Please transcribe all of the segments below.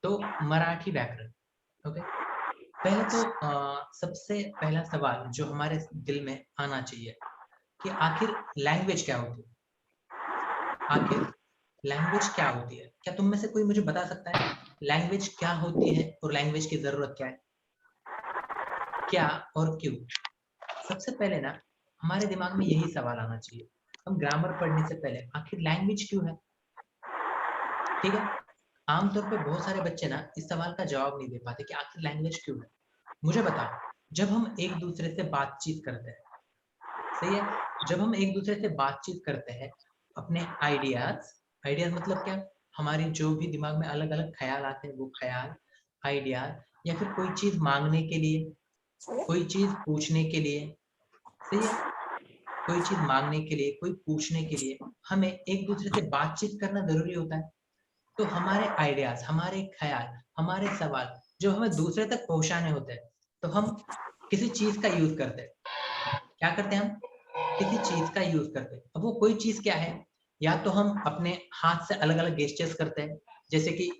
तो मराठी व्याकरण। ओके, पहले तो सबसे पहला सवाल जो हमारे दिल में आना चाहिए कि आखिर लैंग्वेज क्या होती है? आखिर लैंग्वेज क्या होती है? क्या तुम में से कोई मुझे बता सकता है लैंग्वेज क्या होती है और लैंग्वेज की जरूरत क्या है? क्या और क्यों? सबसे पहले ना हमारे दिमाग में यही सवाल आना चाहिए। हम ग्रामर पढ़ने से पहले आखिर लैंग्वेज क्यों है? ठीक है, आमतौर पे बहुत सारे बच्चे ना इस सवाल का जवाब नहीं दे पाते कि आखिर लैंग्वेज क्यों है। मुझे बताओ, जब हम एक दूसरे से बातचीत करते हैं, सही है, जब हम एक दूसरे से बातचीत करते हैं, अपने आइडियाज, आइडियाज मतलब क्या, हमारे जो भी दिमाग में अलग अलग ख्याल आते हैं वो ख्याल, आइडियाज, या फिर कोई चीज मांगने के लिए, कोई चीज पूछने के लिए, सही है, कोई चीज मांगने के लिए, कोई पूछने के लिए हमें एक दूसरे से बातचीत करना जरूरी होता है। तो हमारे आइडियाज, हमारे ख्याल, हमारे सवाल जो हमें दूसरे तक पहुंचाने होते हैं, तो हम किसी चीज का यूज करते हैं। क्या करते हैं हम? किसी चीज का यूज करते हैं। अब वो कोई चीज क्या है? या तो हम अपने हाथ से अलग अलग गेस्चर्स करते हैं, जैसे कि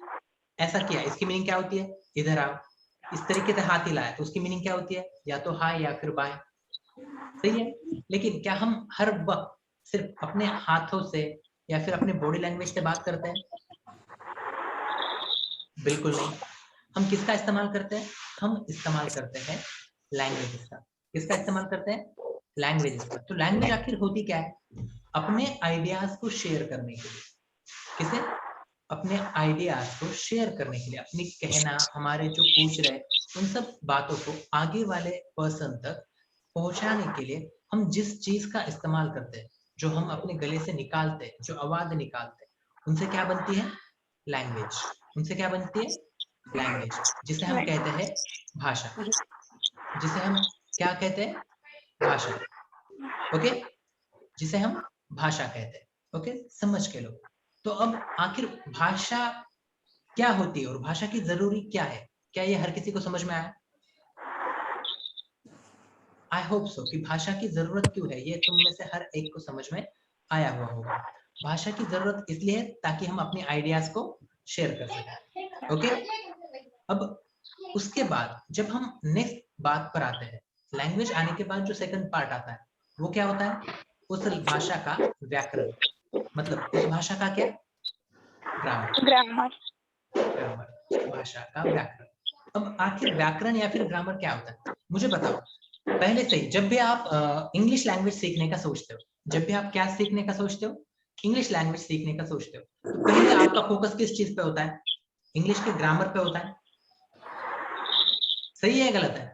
ऐसा किया, इसकी मीनिंग क्या होती है? इधर आओ। इस तरीके से हाथ हिलाया तो उसकी मीनिंग क्या होती है? या तो हाय या फिर बाय। सही है, लेकिन क्या हम हर वक्त सिर्फ अपने हाथों से या फिर अपने बॉडी लैंग्वेज से बात करते हैं? बिल्कुल नहीं। हम किसका इस्तेमाल करते हैं? हम इस्तेमाल करते हैं लैंग्वेजेस का। किसका इस्तेमाल करते हैं? लैंग्वेजेस का। तो लैंग्वेज आखिर होती क्या है? अपने आइडियाज को शेयर करने के लिए। किसे? अपने आइडियाज को शेयर करने के लिए, अपनी कहना, हमारे जो पूछ रहे उन सब बातों को आगे वाले पर्सन तक पहुंचाने के लिए हम जिस चीज का इस्तेमाल करते हैं, जो हम अपने गले से निकालते हैं, जो आवाज निकालते हैं, उनसे क्या बनती है? लैंग्वेज। उनसे क्या बनती है? लैंग्वेज, जिसे हम कहते हैं भाषा। जिसे हम क्या कहते हैं? भाषा। ओके, जिसे हम भाषा कहते हैं। ओके, समझ के लो। तो अब आखिर भाषा क्या होती है और भाषा की जरूरी क्या है? क्या ये हर किसी को समझ में आया? आई होप सो कि भाषा की जरूरत क्यों है ये तुम में से हर एक को समझ में आया हुआ होगा। भाषा की जरूरत इसलिए है ताकि हम अपने आइडियाज को शेयर कर सकें। ओके, अब उसके बाद जब हम नेक्स्ट बात पर आते हैं, लैंग्वेज आने के बाद जो सेकंड पार्ट आता है वो क्या होता है? उस भाषा का व्याकरण, मतलब उस भाषा का क्या? ग्रामर। ग्रामर। ग्रामर, भाषा का व्याकरण। अब आखिर व्याकरण या फिर ग्रामर क्या होता है? मुझे बताओ, पहले से ही जब भी आप इंग्लिश लैंग्वेज सीखने का सोचते हो, जब भी आप क्या सीखने का सोचते हो? इंग्लिश लैंग्वेज सीखने का सोचते हो, तो पहले आपका फोकस किस चीज पे होता है? इंग्लिश के ग्रामर पे होता है। सही है गलत है?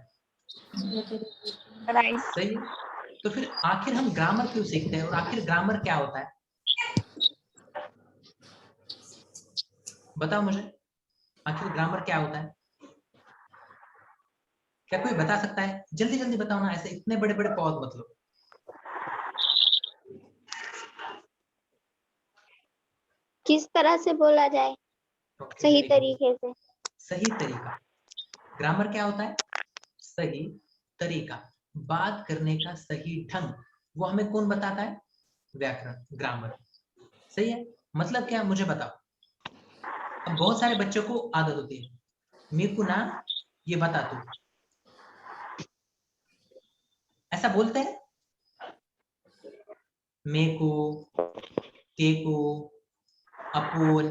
राइट। सही है। तो फिर आखिर हम ग्रामर क्यों सीखते हैं और आखिर ग्रामर क्या होता है? बताओ मुझे, आखिर ग्रामर क्या होता है? क्या कोई बता सकता है? जल्दी जल्दी बताओ ना, ऐसे इतने बड़े बड़े पॉज मत लो। किस तरह से बोला जाए ओके, सही वेरी गुड। तरीके से। सही तरीका। ग्रामर क्या होता है? सही तरीका, बात करने का सही ढंग। वो हमें कौन बताता है? व्याकरण, ग्रामर। सही है, मतलब क्या मुझे बताओ। अब बहुत सारे बच्चों को आदत होती है, मेरे को ना ये बता तू, ऐसा बोलते हैं। मेरे को, के को, अपूर,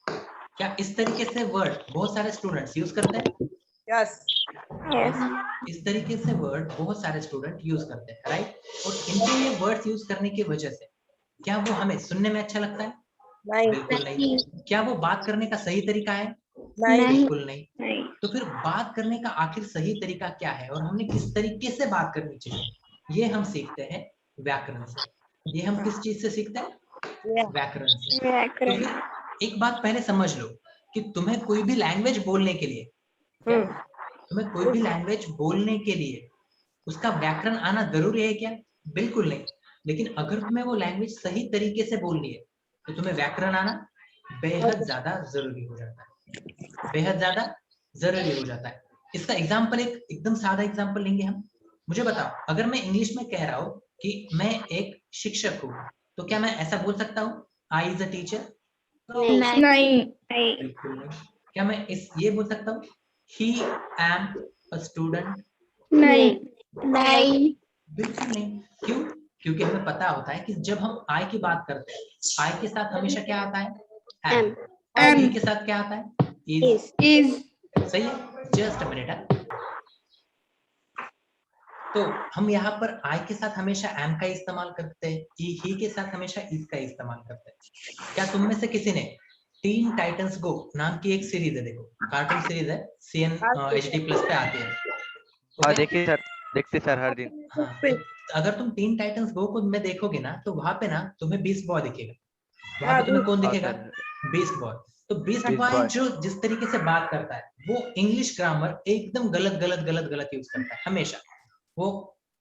क्या इस तरीके से वर्ड बहुत सारे स्टूडेंट्स यूज करते हैं? यस। यस, इस तरीके से वर्ड बहुत सारे स्टूडेंट यूज करते हैं, राइट? और इनके ये वर्ड्स यूज करने की वजह से क्या वो हमें सुनने में अच्छा लगता है? नहीं। बिल्कुल नहीं। क्या वो बात करने का सही तरीका है? नहीं। बिल्कुल नहीं। नहीं। तो फिर बात करने का आखिर सही तरीका क्या है और हमने किस तरीके से बात करनी चाहिए, ये हम सीखते हैं व्याकरण से। ये हम किस चीज से सीखते हैं? व्याकरण से। तो व्याकरण। फिर एक बात पहले समझ लो कि तुम्हें कोई भी लैंग्वेज बोलने के लिए, क्या तुम्हें कोई भी लैंग्वेज बोलने के लिए उसका व्याकरण आना जरूरी है क्या? बिल्कुल नहीं। लेकिन अगर तुम्हें वो लैंग्वेज सही तरीके से बोलनी है तो तुम्हें व्याकरण आना बेहद ज्यादा जरूरी हो जाता है, बेहद ज्यादा जरूरी हो जाता है। इसका एग्जाम्पल, एक एकदम सादा एग्जाम्पल लेंगे हम। मुझे बताओ, अगर मैं इंग्लिश में कह रहा हूँ कि मैं एक शिक्षक हूँ, तो क्या मैं ऐसा बोल सकता हूँ, आई इज अ टीचर? नहीं। बिल्कुल नहीं। क्या मैं ये बोल सकता हूँ ही एम अ स्टूडेंट? नहीं। बिल्कुल नहीं। क्यों? क्योंकि हमें पता होता है कि जब हम आई की बात करते हैं, आई के साथ हमेशा क्या आता है? एम। और ई के साथ क्या आता है? इज। सही है। Just a minute. तो हम यहाँ पर आई के साथ हमेशा एम का इस्तेमाल करते हैं, ही के साथ हमेशा इज का इस्तेमाल करते हैं। क्या तुम में से किसी ने टीन टाइटंस गो नाम की एक सीरीज है, देखो कार्टून सीरीज है, CN HD+ पे आती है। हाँ ओके? देखते सर हर दिन। हाँ, तो अगर तुम टीन टाइटंस गो को में देखोगे ना, तो वहां पे ना तुम्हें बीस्ट बॉय दिखेगा। वहां पे तुम्हें कौन हाँ दिखेगा? Sir, beast boy. तो बीस्ट Beast बॉय Boy। जो जिस तरीके से बात करता है, वो इंग्लिश ग्रामर एकदम गलत यूज करता है हमेशा। वो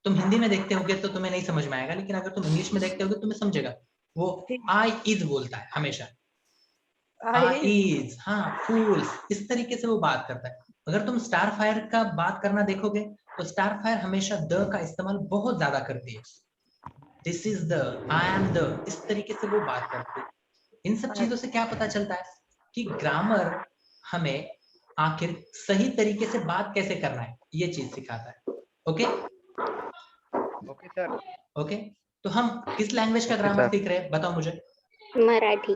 तुम हिंदी में देखते होगे तो तुम्हें नहीं समझ में आएगा, लेकिन अगर तुम इंग्लिश में देखते होगे तो तुम्हें समझेगा। वो आई इज बोलता है हमेशा, आई इज। हाँ, फूल्स, इस तरीके से वो बात करता है। अगर तुम स्टार फायर का बात करना देखोगे तो स्टार फायर हमेशा द का इस्तेमाल बहुत ज्यादा करती है। This is the, I am the, इस तरीके से वो बात करती है। इन सब चीजों से क्या पता चलता है कि ग्रामर हमें आखिर सही तरीके से बात कैसे करना है, ये चीज सिखाता है। ओके? Okay sir. ओके, तो हम किस लैंग्वेज का ओके ग्रामर सर। सीख रहे हैं, बताओ मुझे। मराठी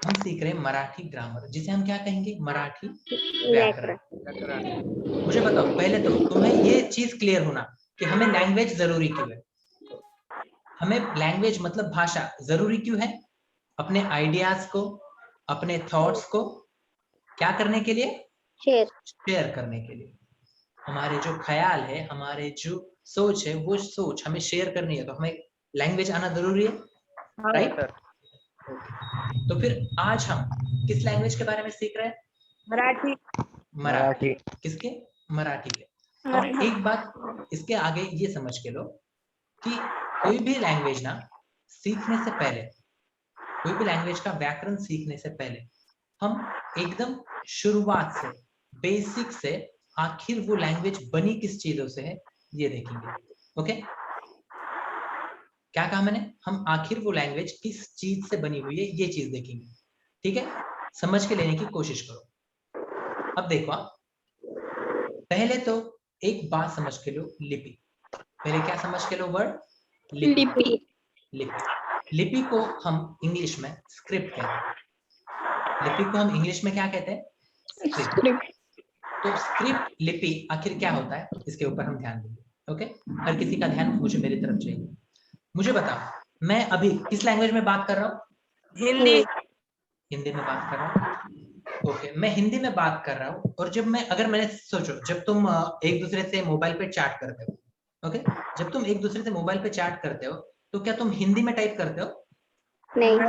हम सीख रहे हैं मराठी ग्रामर, जिसे हम क्या कहेंगे? मराठी व्याकरण। व्याकरण। मुझे बताओ, पहले तो तुम्हें ये चीज क्लियर होना कि हमें लैंग्वेज जरूरी क्यों है। हमें लैंग्वेज मतलब भाषा जरूरी क्यों है? अपने आइडियाज को, अपने थॉट्स को क्या करने के लिए? शेयर करने के लिए। हमारे जो ख्याल है, हमारे जो सोच है, वो सोच हमें शेयर करनी है, तो हमें लैंग्वेज आना जरूरी है, राइट? सर। तो फिर आज हम किस लैंग्वेज के बारे में सीख रहे हैं? मराठी। किसके? मराठी के। अब एक बात इसके आगे ये समझ के लो कि कोई भी लैंग्वेज ना सीखने से पहले, कोई भी लैंग्वेज का व्याकरण सीखने से पहले हम एकदम शुरुआत से, बेसिक से आखिर वो लैंग्वेज बनी किस चीजों से है, ये देखेंगे। ओके? क्या कहा मैंने? हम आखिर वो लैंग्वेज किस चीज से बनी हुई है, ये चीज देखेंगे। ठीक है? समझ के लेने की कोशिश करो। अब देखो, पहले तो एक बात समझ के लो, लिपि। पहले क्या समझ के लो? वर्ड लिपि। लिपि को हम इंग्लिश में स्क्रिप्ट कहते हैं। लिपि को हम इंग्लिश में क्या कहते हैं? स्क्रिप्ट। तो स्क्रिप्ट, लिपि आखिर क्या होता है, इसके ऊपर हम ध्यान देंगे। ओके? हर किसी का ध्यान मुझे मेरी तरफ चाहिए। मुझे बताओ, मैं अभी किस लैंग्वेज में बात कर रहा हूँ? हिंदी में बात कर रहा हूँ। ओके, मैं हिंदी में बात कर रहा हूँ। और जब मैंने सोचो, जब तुम एक दूसरे से मोबाइल पे चैट करते हो, ओके, जब तुम एक दूसरे से मोबाइल पे चैट करते हो, तो क्या तुम हिंदी में टाइप करते हो? नहीं।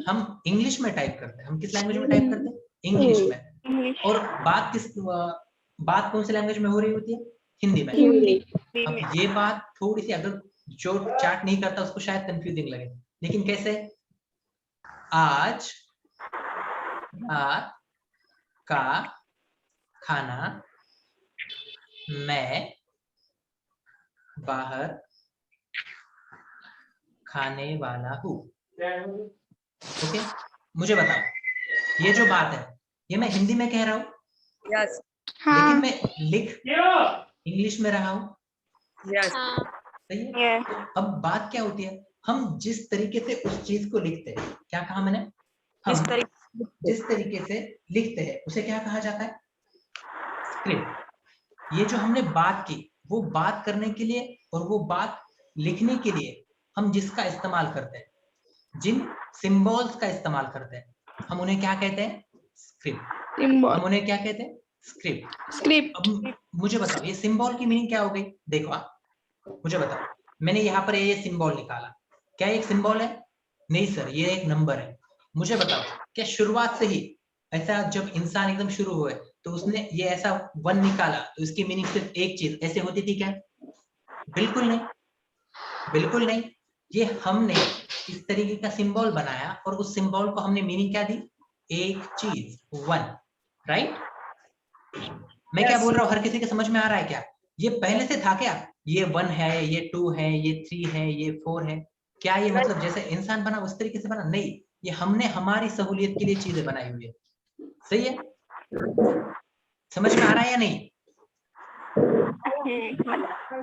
हम इंग्लिश में टाइप करते हैं। हम किस लैंग्वेज में टाइप करते हैं? इंग्लिश में। और बात कौन सी लैंग्वेज में हो रही होती है? हिंदी में। अब ये बात थोड़ी सी, अगर जो चैट नहीं करता उसको शायद कंफ्यूजिंग लगे, लेकिन कैसे? आज रात का खाना मैं बाहर खाने वाला हूँ। ओके? मुझे बताओ, ये जो बात है, ये मैं हिंदी में कह रहा हूँ, लेकिन मैं लिख इंग्लिश में रहा हूँ। सही है? तो अब बात क्या होती है, हम जिस तरीके से उस चीज को लिखते हैं, क्या कहा मैंने? हम जिस तरीके से लिखते हैं उसे क्या कहा जाता है? स्क्रिप्ट। ये जो हमने बात की, वो बात करने के लिए और वो बात लिखने के लिए हम जिसका इस्तेमाल करते हैं, जिन सिंबल्स का इस्तेमाल करते हैं, हम उन्हें क्या कहते हैं? स्क्रिप्ट। हम उन्हें क्या कहते हैं? स्क्रिप्ट। अब मुझे बताओ, ये सिंबल की मीनिंग क्या हो गई? देखो, मुझे बताओ, मैंने यहाँ पर ये सिंबल निकाला, क्या एक सिंबल है? नहीं सर, ये एक नंबर है। मुझे बताओ, क्या शुरुआत से ही ऐसा, जब इंसान एकदम शुरू हुए तो उसने ये ऐसा 1 निकाला तो इसकी मीनिंग सिर्फ एक चीज ऐसे होती थी क्या? बिल्कुल नहीं, बिल्कुल नहीं। ये हमने इस तरीके का सिंबल बनाया और उस सिंबल को हमने मीनिंग क्या दी? एक चीज, 1, राइट? मैं क्या बोल रहा हूँ, हर किसी के समझ में आ रहा है क्या? ये पहले से था क्या? ये 1 है, ये 2 है, ये 3 है, ये 4 है? क्या ये मतलब जैसे इंसान बना उस तरीके से बना? नहीं, ये हमने हमारी सहूलियत के लिए चीजें बनाई हुई है। सही है? समझ में आ रहा है या नहीं?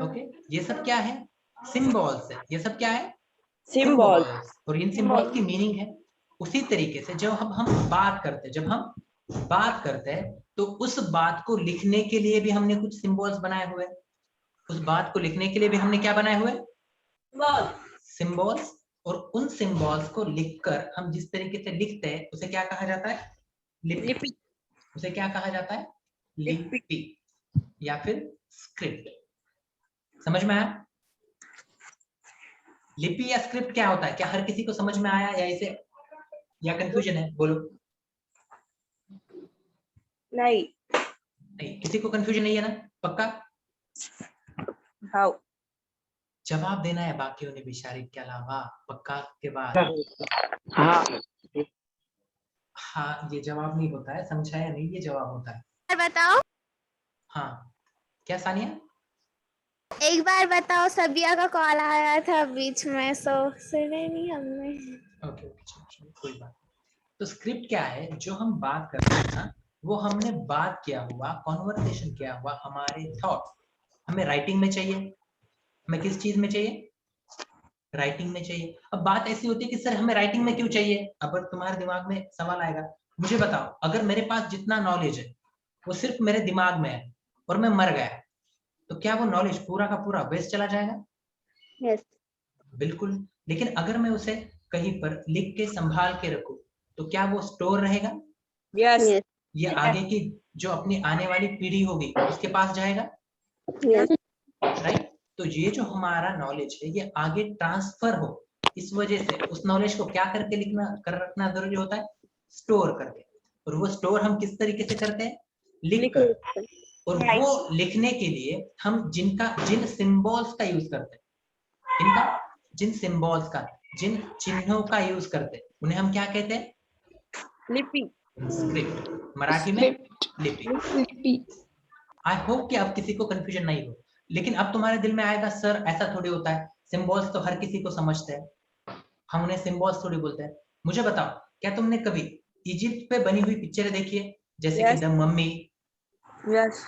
ओके, ये सब क्या है? सिंबल्स है। ये सब क्या है? सिंबल। और इन सिंबल्स की मीनिंग है। उसी तरीके से जब हम बात करते हैं, जब हम बात करते हैं तो उस बात को लिखने के लिए भी हमने कुछ सिंबल्स बनाए हुए हैं। उस बात को लिखने के लिए भी हमने क्या बनाए हुए? सिंबल्स। और उन सिंबल्स को लिखकर हम जिस तरीके से लिखते हैं उसे क्या कहा जाता है? लिपि। उसे क्या कहा जाता है? लिपि या फिर स्क्रिप्ट। समझ में आया? लिपि या स्क्रिप्ट क्या होता है? क्या हर किसी को समझ में आया या इसे या कंफ्यूजन है? बोलो। नहीं। किसी को कंफ्यूजन नहीं है ना? पक्का? हाँ। जवाब देना है बाकियों ने भी शारिक के अलावा, पक्का के बाद। हाँ हाँ, ये जवाब नहीं होता है, समझा या नहीं? ये जवाब होता है। बताओ, हाँ, क्या सानिया? एक बार बताओ, सबिया का कॉल आया था बीच में, सो सुने नहीं हमने। ओके, चलो कोई बात। तो स्क्रिप्ट क्या है? जो हम बात करते हैं ना, वो हमने बात किया हुआ, कॉन्वर्सेशन किया हुआ हमारे थॉट हमें राइटिंग में चाहिए। हमें किस चीज में चाहिए? राइटिंग में चाहिए। अब बात ऐसी होती है कि सर हमें राइटिंग में क्यों चाहिए? अगर तुम्हारे दिमाग में सवाल आएगा, मुझे बताओ, अगर मेरे पास जितना नॉलेज है वो सिर्फ मेरे दिमाग में है और मैं मर गया, तो क्या वो नॉलेज पूरा का पूरा वेस्ट चला जाएगा? यस। बिल्कुल। लेकिन अगर मैं उसे कहीं पर लिख के संभाल के रखूं, तो क्या वो स्टोर रहेगा? यस। ये आगे की जो अपनी आने वाली पीढ़ी होगी उसके पास जाएगा, यस। राइट? तो ये जो हमारा नॉलेज है ये आगे ट्रांसफर हो, इस वजह से उस नॉलेज को क्या करके लिखना कर रखना जरूरी होता है? स्टोर करके। और वो स्टोर हम किस तरीके से करते हैं? लिख कर। और वो लिखने के लिए हम जिन सिंबल्स का यूज करते हैं, इनका जिन सिंबल्स का, जिन चिन्हों का यूज करते हैं, उन्हें हम क्या कहते हैं? लिपि। स्क्रिप्ट। मराठी में लिपि। आई होप कि अब किसी को कंफ्यूजन नहीं हो। लेकिन अब तुम्हारे दिल में आएगा, सर ऐसा थोड़ी होता है, सिंबल्स तो हर किसी को समझते हैं, हम उन्हें सिंबल्स थोड़ी बोलते हैं। मुझे बताओ, क्या तुमने कभी इजिप्ट पे बनी हुई पिक्चरें देखी है, जैसे कि Yes. The mummy? यस।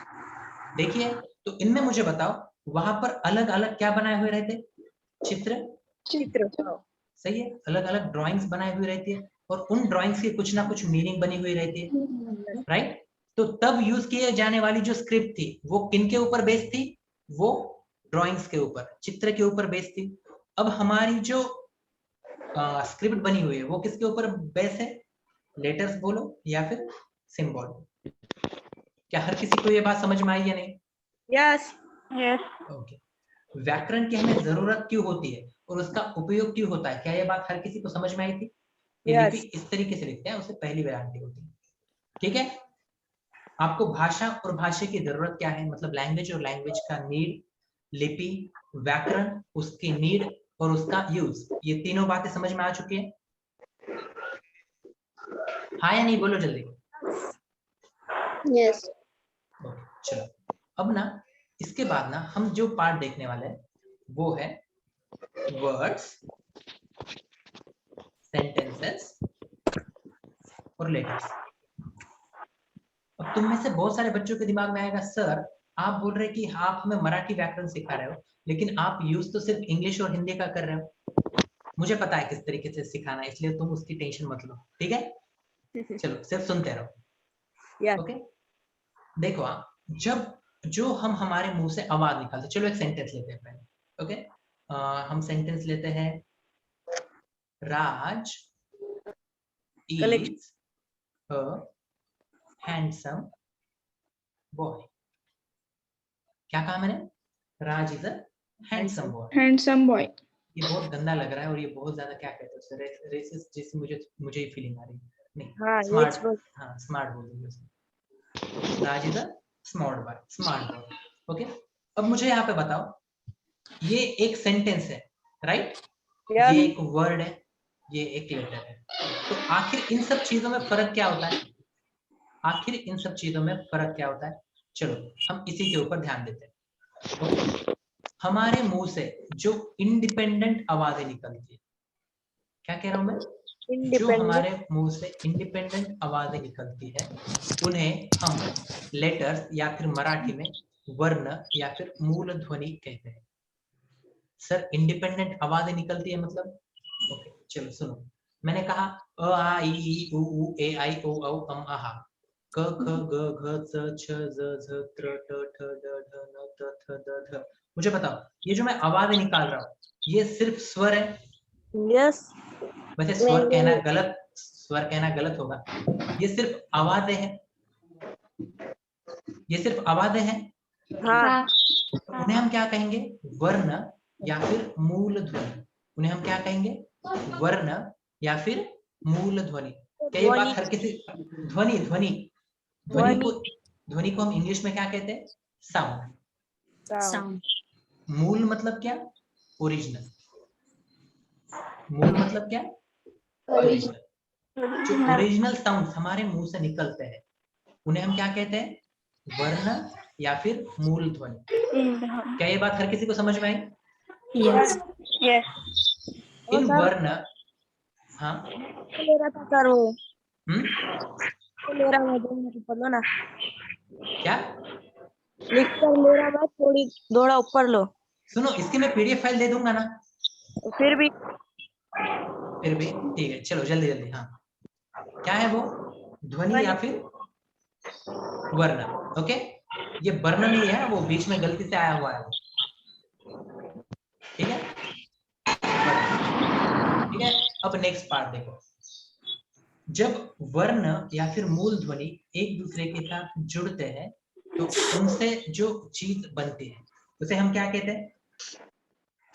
देखिए, तो इनमें मुझे बताओ, वहां पर अलग अलग क्या बनाए हुए रहते? चित्र। चित्र। सही है, अलग अलग ड्राइंग्स बनाई हुई रहती है और उन ड्राइंग्स की कुछ ना कुछ मीनिंग बनी हुई रहती है, राइट? तो तब यूज किए जाने वाली जो स्क्रिप्ट थी वो किन के ऊपर बेस्ड थी? वो ड्राइंग्स के ऊपर, चित्र के ऊपर बेस्ड थी। अब हमारी जो स्क्रिप्ट बनी हुई है वो किसके ऊपर बेस्ड है? लेटर्स बोलो या फिर सिंबल। क्या हर किसी को ये बात समझ में आई या नहीं? यस। ओके। व्याकरण की हमें जरूरत क्यों होती है और उसका उपयोग क्यों होता है? क्या ये बात हर किसी को समझ में आई थी? ये Yes. लिपि इस तरीके से लिखते हैं, उसे पहली वेरायटी होती है। ठीक है? आपको भाषा और भाषा की जरूरत क्या है, मतलब लैंग्वेज और लैंग्वेज का नीड, लिपि, व्याकरण, उसकी नीड और उसका यूज, ये तीनों बातें समझ में आ चुकी है? हाँ या नहीं? बोलो जल्दी। यस। ओके, चलो। अब ना इसके बाद ना हम जो पार्ट देखने वाले हैं वो है वर्ड्स, सेंटेंसेस और लेटर्स। अब तुम में से बहुत सारे बच्चों के दिमाग में आएगा, सर आप बोल रहे कि आप हमें मराठी व्याकरण सिखा रहे हो, लेकिन आप यूज तो सिर्फ इंग्लिश और हिंदी का कर रहे हो। मुझे पता है किस तरीके से सिखाना है, इसलिए तुम उसकी टेंशन मत लो, ठीक है? चलो सिर्फ सुनते रहो। Yes. ओके, देखो जब जो हम हमारे मुंह से आवाज निकालते, चलो एक सेंटेंस लेते हैं पहले। ओके, हम सेंटेंस लेते हैं, Raj is a handsome boy. क्या कहा मैंने? Raj is a handsome boy. Handsome boy. ये बहुत गंदा लग रहा है और ये बहुत ज्यादा क्या कहते हैं उसे, रेसिस्ट जैसी मुझे ही फीलिंग आ रही है। नहीं, स्मार्ट। हाँ, स्मार्ट बोल देंगे उसको। Raj is a smart boy. Okay, अब मुझे यहाँ पे बताओ, ये एक सेंटेंस है, राइट? Yes. ये एक वर्ड है, ये एक लेटर है। तो आखिर इन सब चीजों में फर्क क्या होता है? आखिर इन सब चीजों में फर्क क्या होता है? चलो हम इसी के ऊपर ध्यान देते हैं। ओके, हमारे मुंह से जो इंडिपेंडेंट आवाजें निकलती है, क्या कह रहा हूं मैं? जो Independent. हमारे मुंह से इंडिपेंडेंट आवाजें निकलती है उन्हें हम लेटर्स या फिर मराठी में वर्ण या फिर मूल ध्वनि कहते हैं। सर इंडिपेंडेंट आवाजें निकलती है मतलब? ओके चलो सुनो, मैंने कहा अ आ इ ई उ ऊ ए आई ओ औ अम आहा, क ख ग घ च छ ज झ त्र ट ठ ड ढ न त थ द ध। मुझे बताओ ये जो मैं आवाजें निकाल रहा हूँ ये सिर्फ स्वर है? Yes. वैसे स्वर कहना गलत होगा, ये सिर्फ आवाजें हैं, ये सिर्फ आवाजें हैं। हाँ. उन्हें हम क्या कहेंगे? वर्ण या फिर मूल ध्वनि। उन्हें हम क्या कहेंगे? वर्ण या फिर मूल ध्वनि। क्या ये बात हर किसी? ध्वनि ध्वनि ध्वनि को हम इंग्लिश में क्या कहते हैं? साउंड। Sound. मूल मतलब क्या? ओरिजिनल। मूल मतलब क्या? ओरिजिनल। जो ओरिजिनल साउंड हमारे मुंह से निकलते हैं उन्हें हम क्या कहते हैं? वर्ण या फिर मूल ध्वनि। क्या ये बात हर किसी को समझ में आई? Yes. Yes. इन वर्ण, हाँ ले रहा था सर वो. ले रहा मैं ऊपर लो ना. क्या? लिख कर ले रहा मैं थोड़ी थोड़ा ऊपर लो. सुनो इसकी मैं पीडीएफ फाइल दे दूंगा ना? फिर भी ठीक है चलो जल्दी जल्दी। हाँ क्या है वो? ध्वनि या फिर वर्ण। ओके ये वर्ण नहीं है, वो बीच में गलती से आया हुआ है। ठीक है ठीक है। अब नेक्स्ट पार्ट देखो, जब वर्ण या फिर मूल ध्वनि एक दूसरे के साथ जुड़ते हैं तो उनसे जो चीज बनती है उसे हम क्या कहते हैं?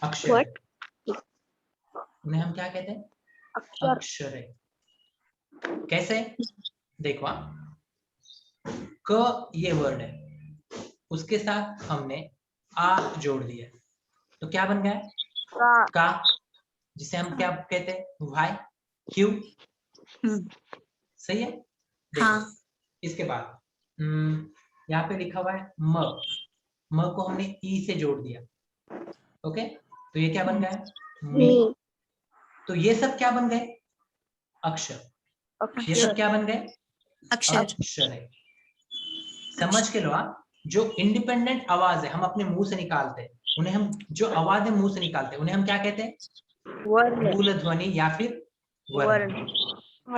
अक्षर। उन्हें हम क्या कहते हैं? अक्षर। कैसे? देखो क ये वर्ड है, उसके साथ हमने आ जोड़ दिया तो क्या बन गया? का, जिसे हम क्या कहते हैं? वाई। क्यू। सही है। देखो इसके बाद यहाँ पे लिखा हुआ है म को हमने ई से जोड़ दिया। ओके तो ये क्या बन गया? मी। तो ये सब क्या बन गए? अक्षर। ये सब क्या बन गए? अक्षर है। समझ के लो आप, जो इंडिपेंडेंट आवाज है हम अपने मुंह से निकालते हैं उन्हें हम, जो आवाजें मुंह से निकालते हैं उन्हें हम क्या कहते हैं? मूल ध्वनि या फिर वर्ण।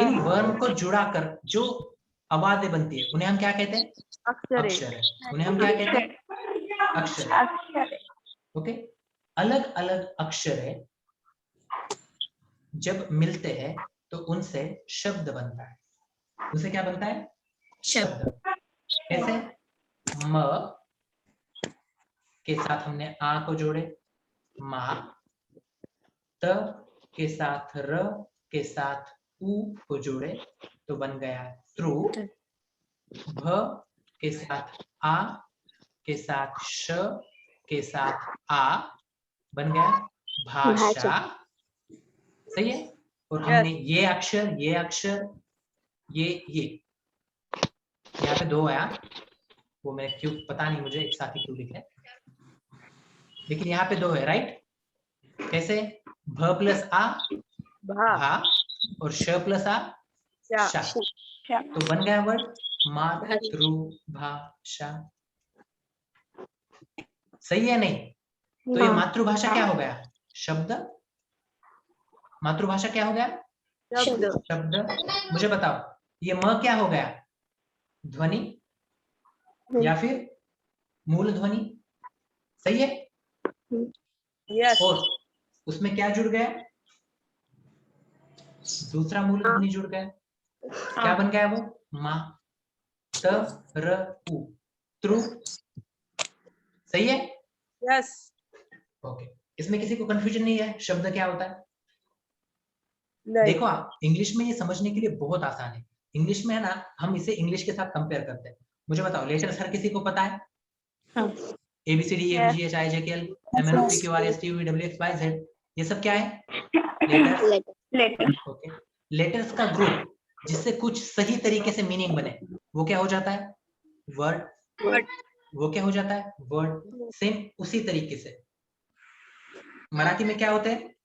इन वर्ण को जुड़ाकर जो आवाजें बनती है उन्हें हम क्या कहते हैं? अक्षर है। उन्हें हम क्या कहते हैं? अक्षर है। ओके अलग अलग अक्षर है जब मिलते हैं तो उनसे शब्द बनता है। उनसे क्या बनता है? शब्द। कैसे? म के साथ हमने आ को जोड़े, मा। त के साथ र के साथ उ को जोड़े तो बन गया त्रु। भ के साथ आ के साथ श के साथ आ बन गया भाषा। सही है। और हमने ये अक्षर ये यहाँ पे दो आया, वो मैं क्यों पता नहीं मुझे, एक साथ ही क्यों लिखे, लेकिन यहाँ पे दो है। राइट? कैसे? भ प्लस आ भा और श प्लस आ शा, तो बन गया वर्ड मातृभाषा। सही है नहीं? तो ये मातृभाषा क्या हो गया? शब्द। मातृभाषा क्या हो गया? शब्द। मुझे बताओ ये म क्या हो गया? ध्वनि या फिर मूल ध्वनि। सही है। Yes. और उसमें क्या जुड़ गया? दूसरा मूल ध्वनि जुड़ गया। क्या बन गया वो? मा त र उ त्रु। सही है। Yes. ओके इसमें किसी को कंफ्यूजन नहीं है शब्द क्या होता है? नहीं. देखो आप इंग्लिश में ये समझने के लिए बहुत आसान है। इंग्लिश में है ना, हम इसे इंग्लिश के साथ कंपेयर करते हैं। मुझे बताओ लेटर्स हर किसी को पता है? ABCD EFG HIJKL MNO PQ RS T U V W X Y Z, ये सब क्या है? लेटर्स। ओके लेटर्स का ग्रुप जिससे कुछ सही तरीके से मीनिंग बने वो क्या हो जाता है? वर्ड। वो क्या हो जाता है? वर्ड। सेम उसी तरीके से मराठी में क्या होते हैं?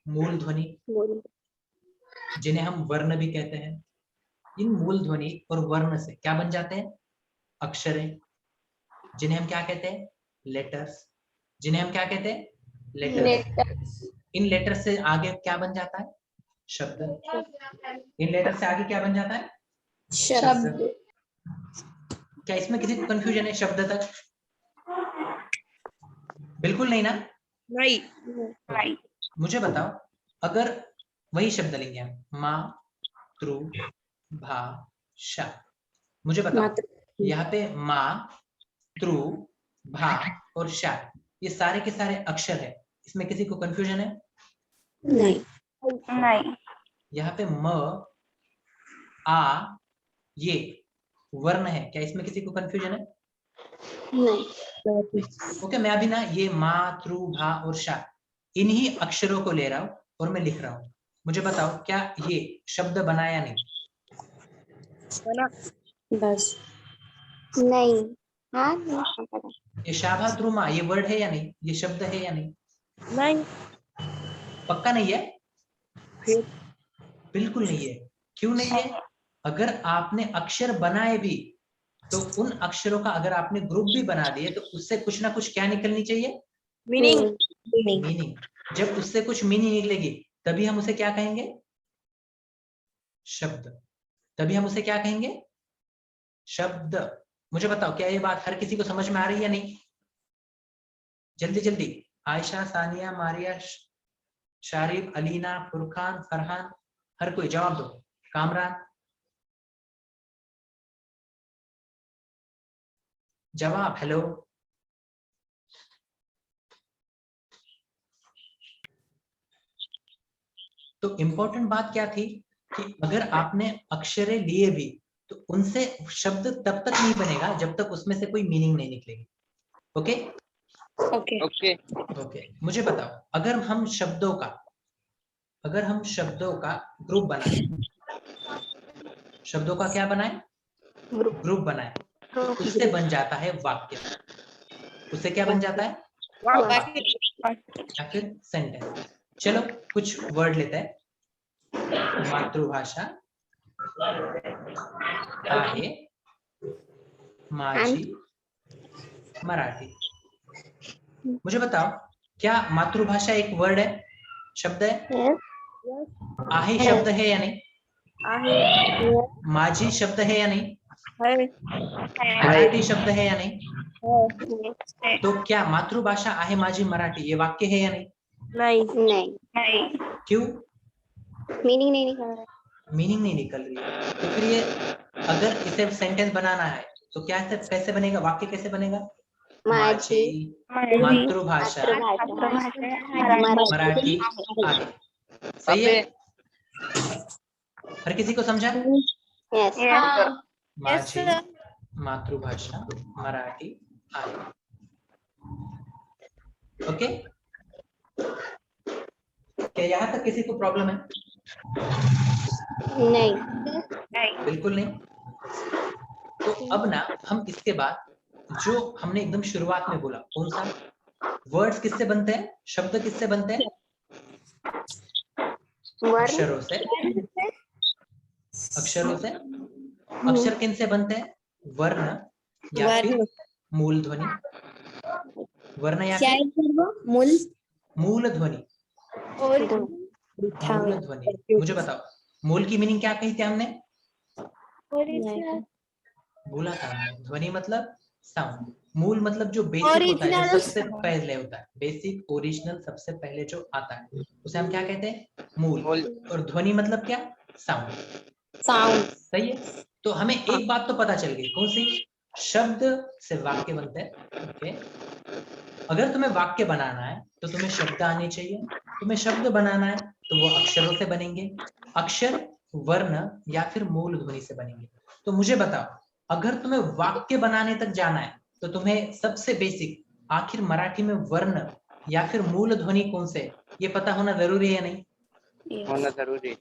मूल ध्वनि। जिन्हें हम वर्ण भी कहते हैं। इन मूल ध्वनि और वर्ण से क्या बन जाते हैं? अक्षरें, जिन्हें हम क्या कहते हैं? लेटर्स। जिन्हें हम क्या कहते हैं? लेटर्स। इन लेटर्स से आगे क्या बन जाता है? शब्द। इन लेटर्स से आगे क्या बन जाता है? शब्द। क्या इसमें किसी को कंफ्यूजन है शब्द तक? बिल्कुल नहीं ना? नहीं। मुझे बताओ, अगर वही शब्द लेंगे हम, मातृभाषा, मुझे बताओ यहाँ पे माँ, त्रु, भा और शा, ये सारे के सारे अक्षर है, इसमें किसी को कंफ्यूजन है? नहीं। यहाँ पे म, आ, ये वर्ण है, क्या इसमें किसी को कंफ्यूजन है? नहीं। ओके, मैं अभी ना ये मा, त्रु, भा और शा इन्हीं अक्षरों को ले रहा हूँ और मैं लिख रहा हूँ। मुझे बताओ क्या ये शब्द बना या नहीं? बस नहीं। हाँ नहीं। ये शाभा त्रुमा ये वर्ड है या नहीं? ये शब्द है या नहीं? नहीं। पक्का नहीं है? फिर? बिल्कुल नहीं है। क्यों नहीं है? अगर आपने अक्षर बनाए भी तो उन अक्षरों का अगर आपने ग्रुप भी बना दिए तो उससे कुछ ना कुछ क्या निकलनी चाहिए? मीनिंग। मीनिंग। जब उससे कुछ मीनिंग निकलेगी तभी हम उसे क्या कहेंगे? शब्द। तभी हम उसे क्या कहेंगे? शब्द। मुझे बताओ क्या ये बात हर किसी को समझ में आ रही है या नहीं? जल्दी जल्दी, आयशा, सानिया, मारिया, शारिब, अलीना, फुरकान, फरहान, हर कोई जवाब दो। कामरान, जवाब। हेलो, तो इंपॉर्टेंट बात क्या थी कि अगर आपने अक्षरे लिए भी तो उनसे शब्द तब तक नहीं बनेगा जब तक उसमें से कोई मीनिंग नहीं निकलेगी। Okay okay. ओके ओके, मुझे बताओ अगर हम शब्दों का ग्रुप बनाए, शब्दों का क्या बनाए? ग्रुप बनाए, तो उससे बन जाता है वाक्य। उससे क्या बन जाता है? वाक्य या फिर सेंटेंस। चलो कुछ वर्ड लेते हैं। मातृभाषा आहे माझी मराठी। मुझे बताओ क्या मातृभाषा एक वर्ड है, शब्द है? आहे शब्द है या नहीं? माझी शब्द है या नहीं? मराठी शब्द है या नहीं? तो क्या मातृभाषा आहे माझी मराठी ये वाक्य है या नहीं? नहीं। क्यों? मीनिंग नहीं निकल रहा। मीनिंग नहीं निकल रही है। तो फिर ये अगर इसे सेंटेंस बनाना है तो क्या कैसे बनेगा? वाक्य कैसे बनेगा? माझी मातृभाषा मराठी आहे। सही है? हर किसी को समझा? माझी मातृभाषा मराठी आहे। ओके, क्या यहाँ तक किसी को प्रॉब्लम है? नहीं। बिल्कुल नहीं। तो अब ना हम इसके बाद जो हमने एकदम शुरुआत में बोला, कौन सा? वर्ड्स किससे बनते हैं? शब्द किससे बनते हैं? अक्षरों से। अक्षरों से। अक्षर किन से बनते हैं? वर्ण या फिर मूल ध्वनि। वर्ण या फिर मूल ध्वनि। मूल ध्वनि। मुझे बताओ मूल की मीनिंग क्या कही थी हमने? बोला था हमने, ध्वनि मतलब साउंड। मूल मतलब जो बेसिक होता है, जो सबसे पहले होता है, बेसिक ओरिजिनल सबसे पहले जो आता है उसे हम क्या कहते हैं? मूल। और ध्वनि मतलब क्या? साउंड। सही है। तो हमें एक बात तो पता चल गई, कौन सी? शब्द से वाक्य बनते हैं। ओके, अगर तुम्हें वाक्य बनाना है तो तुम्हें शब्द आने चाहिए। तुम्हें शब्द बनाना है तो वो अक्षरों से बनेंगे। अक्षर वर्ण या फिर मूल ध्वनि से बनेंगे। तो मुझे बताओ अगर तुम्हें वाक्य बनाने तक जाना है तो तुम्हें सबसे बेसिक आखिर मराठी में वर्ण या फिर मूल ध्वनि कौन से, ये पता होना जरूरी है या नहीं? होना जरूरी।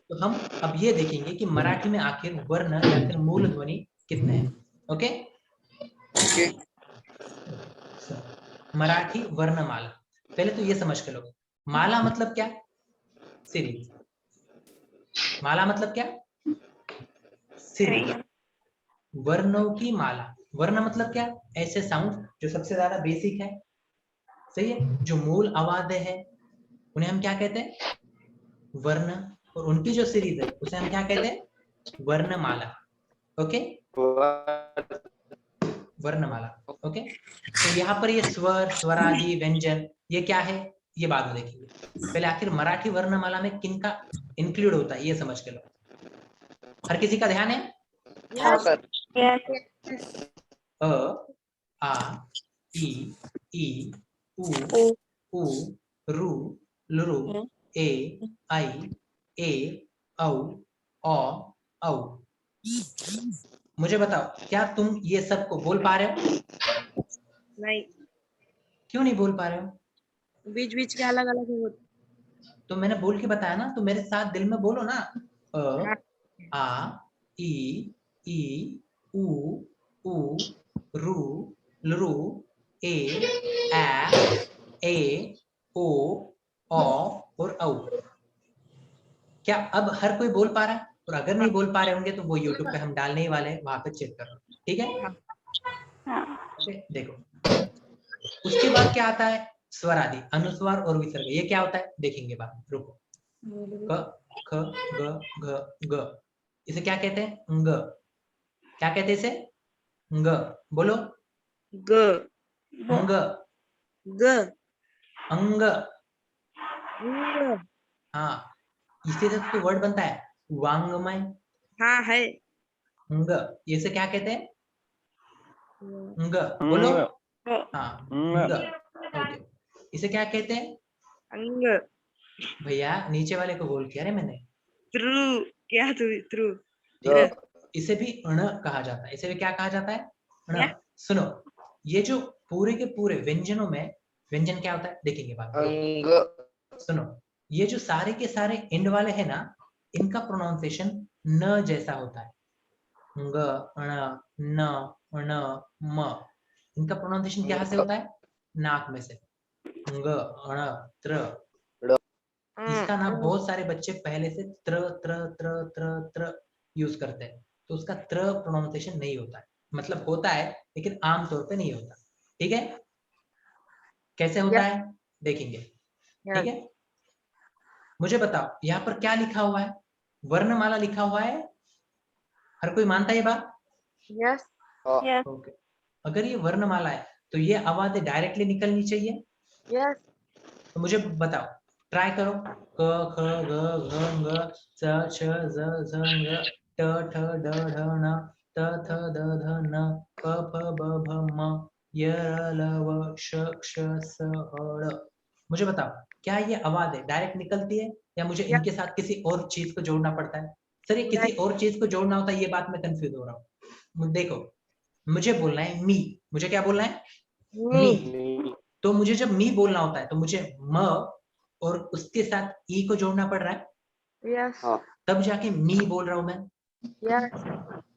तो हम अब ये देखेंगे कि मराठी में आखिर वर्ण या फिर मूल ध्वनि कितने हैं। ओके, मराठी वर्णमाला। पहले तो ये समझ के लो, माला मतलब क्या? सीरीज। माला मतलब क्या? सीरी। वर्णों की माला। वर्ण मतलब क्या? ऐसे साउंड जो सबसे ज्यादा बेसिक है, सही है, जो मूल आवाज है, उन्हें हम क्या कहते हैं? वर्ण। और उनकी जो सीरीज है उसे हम क्या कहते हैं? वर्णमाला। ओके, वर्णमाला। ओके, तो यहाँ पर ये स्वर, स्वरादि, व्यंजन, ये क्या है ये बाद में देखेंगे। पहले आखिर मराठी वर्णमाला में किनका इंक्लूड होता है ये समझ के लो। हर किसी का ध्यान है? Yes. अ, आ, ई, उ, ऊ, रू, लुरु, ए, आई, ए, औ, औ। मुझे बताओ, क्या तुम ये सब को बोल पा रहे हो? नहीं, क्यों नहीं बोल पा रहे हो? बीच बीच के अलग अलग हो। तो मैंने बोल के बताया ना, तो मेरे साथ दिल में बोलो ना। अ, हाँ, आ, ई, उ, रू, लुरु, ए, ओ, और औ। क्या अब हर कोई बोल पा रहा है? और अगर नहीं बोल पा रहे होंगे तो वो YouTube पे हम डालने ही वाले हैं, वहां पे चेक करो, ठीक है? ओके, देखो उसके बाद क्या आता है? स्वर आदि, अनुस्वार और विसर्ग। ये क्या होता है देखेंगे बाद, रुको। क, ख, ग, घ, ग। इसे क्या कहते हैं? ग। क्या कहते हैं इसे? ग। बोलो। ग अंग। ग अंग। ग। हाँ, इसी से तो वर्ड बनता है वांग्मय। हाँ है। अंग, ये से क्या कहते हैं? अंग। बोलो। हाँ, अंग। ओके, इसे क्या कहते हैं? अंग। भैया नीचे वाले को बोल किया रे मैंने। त्रु। क्या त्रु? ठीक है, इसे भी अण कहा जाता है। इसे भी क्या कहा जाता है? अण। सुनो, ये जो पूरे के पूरे व्यंजनों में, व्यंजन क्या होता है देखेंगे बाद में। सुनो, ये जो सारे के सारे एंड वाले हैं ना, इनका प्रोनाउंसिएशन न जैसा होता है। ग, अण, न, अण, म। इनका प्रोनाउंसिएशन क्या से होता है? नाक में से। ग, अण, त्र। इसका ना बहुत सारे बच्चे पहले से त्र त्र त्र त्र त्र यूज करते हैं, तो उसका त्र प्रोनाउंसिएशन नहीं होता है। मतलब होता है लेकिन आमतौर पे नहीं होता। ठीक है, कैसे होता है देखेंगे। ठीक है, मुझे बताओ यहाँ पर क्या लिखा हुआ है? वर्णमाला लिखा हुआ है। हर कोई मानता है ये बात? यस। ओके, अगर ये वर्णमाला है तो ये आवाजें डायरेक्टली निकलनी चाहिए। यस। तो मुझे बताओ, ट्राई करो। क, ख, ग, घ, ङ, च, छ, ज, झ, ङ, ट, ठ, ड, ढ, ण, त, थ, द, ध, न, प, फ, ब, भ, म, य, र, ल, व, श, क्ष, स, ह, ड़। मुझे बताओ, क्या ये आवाज है डायरेक्ट निकलती है या मुझे इनके साथ किसी और चीज को जोड़ना पड़ता है? सर ये किसी और चीज को जोड़ना होता है, ये बात में कंफ्यूज हो रहा हूँ। देखो, मुझे बोलना है मी। मुझे क्या बोलना है? मी। तो मुझे जब मी बोलना होता है तो मुझे म और उसके साथ ई को जोड़ना पड़ रहा है। यस। तब जाके मी बोल रहा हूं मैं। यस।